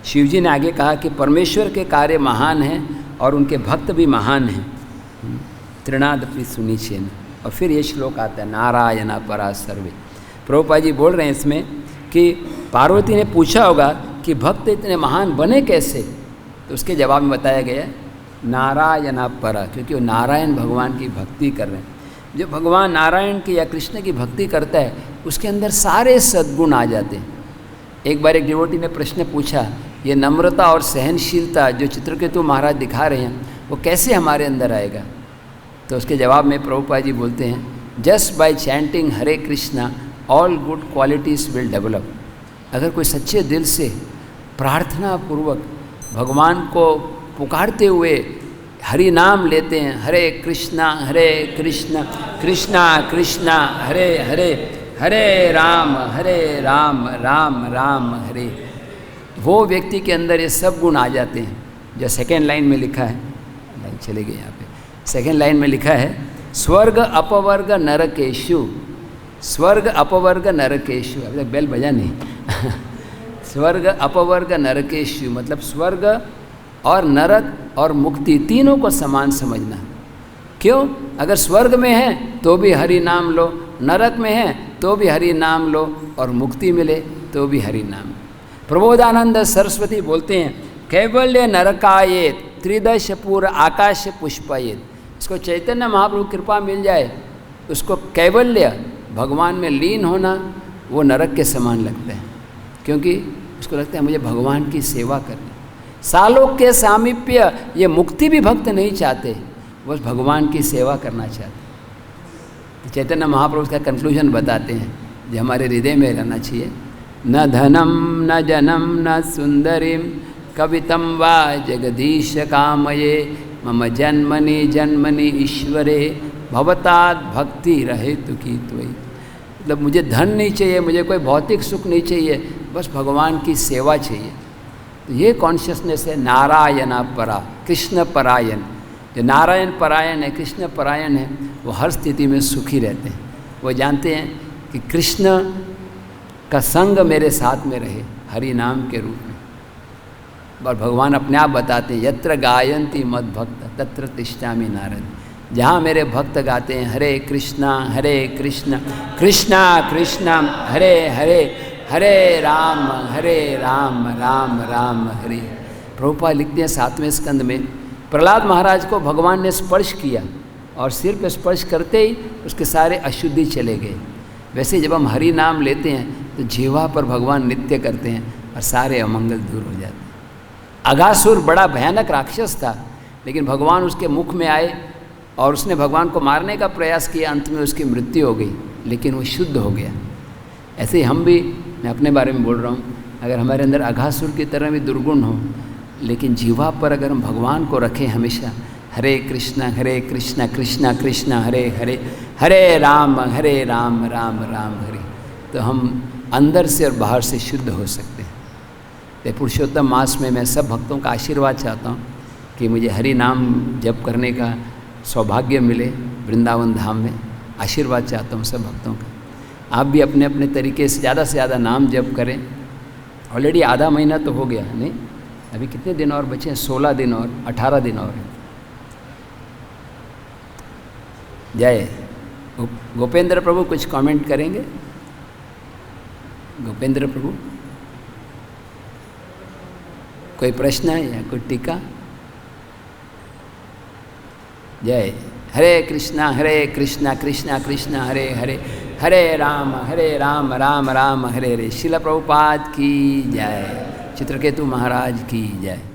शिवजी ने आगे कहा कि परमेश्वर के कार्य महान हैं और उनके भक्त भी महान हैं। तृणादपि सुनीचेन। और फिर ये श्लोक आता है, नारायणा परा सर्वे। प्रभुपाद जी बोल रहे हैं इसमें कि पार्वती ने पूछा होगा कि भक्त इतने महान बने कैसे, तो उसके जवाब में बताया गया नारायणा परा, क्योंकि वो नारायण भगवान की भक्ति कर रहे हैं। जो भगवान नारायण की या कृष्ण की भक्ति करता है उसके अंदर सारे सद्गुण आ जाते हैं। एक बार एक डिवोटी ने प्रश्न पूछा, ये नम्रता और सहनशीलता जो चित्रकेतु महाराज दिखा रहे हैं वो कैसे हमारे अंदर आएगा? तो उसके जवाब में प्रभुपाद जी बोलते हैं, just by chanting Hare Krishna all good qualities will develop. अगर कोई सच्चे दिल से प्रार्थना पूर्वक भगवान को पुकारते हुए हरि नाम लेते हैं, हरे कृष्णा कृष्णा कृष्णा हरे हरे, हरे राम राम राम हरे, वो व्यक्ति के अंदर ये सब गुण आ जाते हैं। जो सेकेंड लाइन में लिखा है, लाइन चले गए यहाँ पे, सेकेंड लाइन में लिखा है, स्वर्ग अपवर्ग नरकेशु, स्वर्ग अपवर्ग नरकेशु। अभी तक बेल बजा नहीं स्वर्ग अपवर्ग नरकेशु मतलब स्वर्ग और नरक और मुक्ति तीनों को समान समझना। क्यों? अगर स्वर्ग में है तो भी हरि नाम लो, नरक में है तो भी हरि नाम लो, और मुक्ति मिले तो भी हरि नाम। प्रबोधानंद सरस्वती बोलते हैं, कैवल्य नरकायेत त्रिदश पूर आकाश पुष्पयेत। इसको चैतन्य महाप्रभु कृपा मिल जाए, उसको कैवल्य भगवान में लीन होना वो नरक के समान लगता है, क्योंकि उसको लगता है मुझे भगवान की सेवा करनी। सालोक के सामीप्य, ये मुक्ति भी भक्त नहीं चाहते, बस भगवान की सेवा करना चाहते। तो चैतन्य महाप्रभु का कंक्लूजन बताते हैं जो हमारे हृदय में रहना चाहिए, न धनं न जनं न सुंदरीं कवितं वा जगदीश कामये मम जन्मनि जन्मनि ईश्वरे भवतात् भक्ति रहे तुकी त्वयि। मतलब मुझे धन नहीं चाहिए, मुझे कोई भौतिक सुख नहीं चाहिए, बस भगवान की सेवा चाहिए। तो ये कॉन्शियसनेस है नारायण परा, कृष्ण परायण। जो नारायण परायण है, कृष्ण परायण है, वो हर स्थिति में सुखी रहते हैं। वो जानते हैं कि कृष्ण का संग मेरे साथ में रहे हरि नाम के रूप में। और भगवान अपने आप बताते हैं यत्र गायन्ति मद भक्त तत्र तिष्ठामि नारद। जहाँ मेरे भक्त गाते हैं हरे कृष्णा कृष्णा कृष्णा हरे हरे, हरे राम राम राम हरे। प्रभुपाद लिखते हैं 7वें स्कंद में, प्रहलाद महाराज को भगवान ने स्पर्श किया और सिर पे स्पर्श करते ही उसके सारे अशुद्धि चले गए। वैसे जब हम हरि नाम लेते हैं तो जीवा पर भगवान नित्य करते हैं और सारे अमंगल दूर हो जाते हैं। अघासुर बड़ा भयानक राक्षस था, लेकिन भगवान उसके मुख में आए और उसने भगवान को मारने का प्रयास किया। अंत में उसकी मृत्यु हो गई, लेकिन वो शुद्ध हो गया। ऐसे ही हम भी, मैं अपने बारे में बोल रहा हूँ, अगर हमारे अंदर अघासुर की तरह भी दुर्गुण हो, लेकिन जीवा पर अगर हम भगवान को रखें हमेशा, हरे कृष्णा कृष्णा कृष्णा हरे हरे, हरे राम राम राम हरे, तो हम अंदर से और बाहर से शुद्ध हो सकते हैं। तो पुरुषोत्तम मास में मैं सब भक्तों का आशीर्वाद चाहता हूँ कि मुझे हरि नाम जप करने का सौभाग्य मिले वृंदावन धाम में। आशीर्वाद चाहता हूँ सब भक्तों का। आप भी अपने अपने तरीके से ज़्यादा नाम जप करें। ऑलरेडी आधा महीना तो हो गया, नहीं अभी कितने दिन और बचे हैं? 16 दिन और 18 दिन और हैं। जय गोपेंद्र प्रभु कुछ कमेंट करेंगे? गोपेंद्र प्रभु कोई प्रश्न है या कोई टीका? जय हरे कृष्णा कृष्णा कृष्णा हरे हरे, हरे राम राम राम हरे हरे। शिला प्रभुपाद की जय। चित्रकेतु महाराज की जय।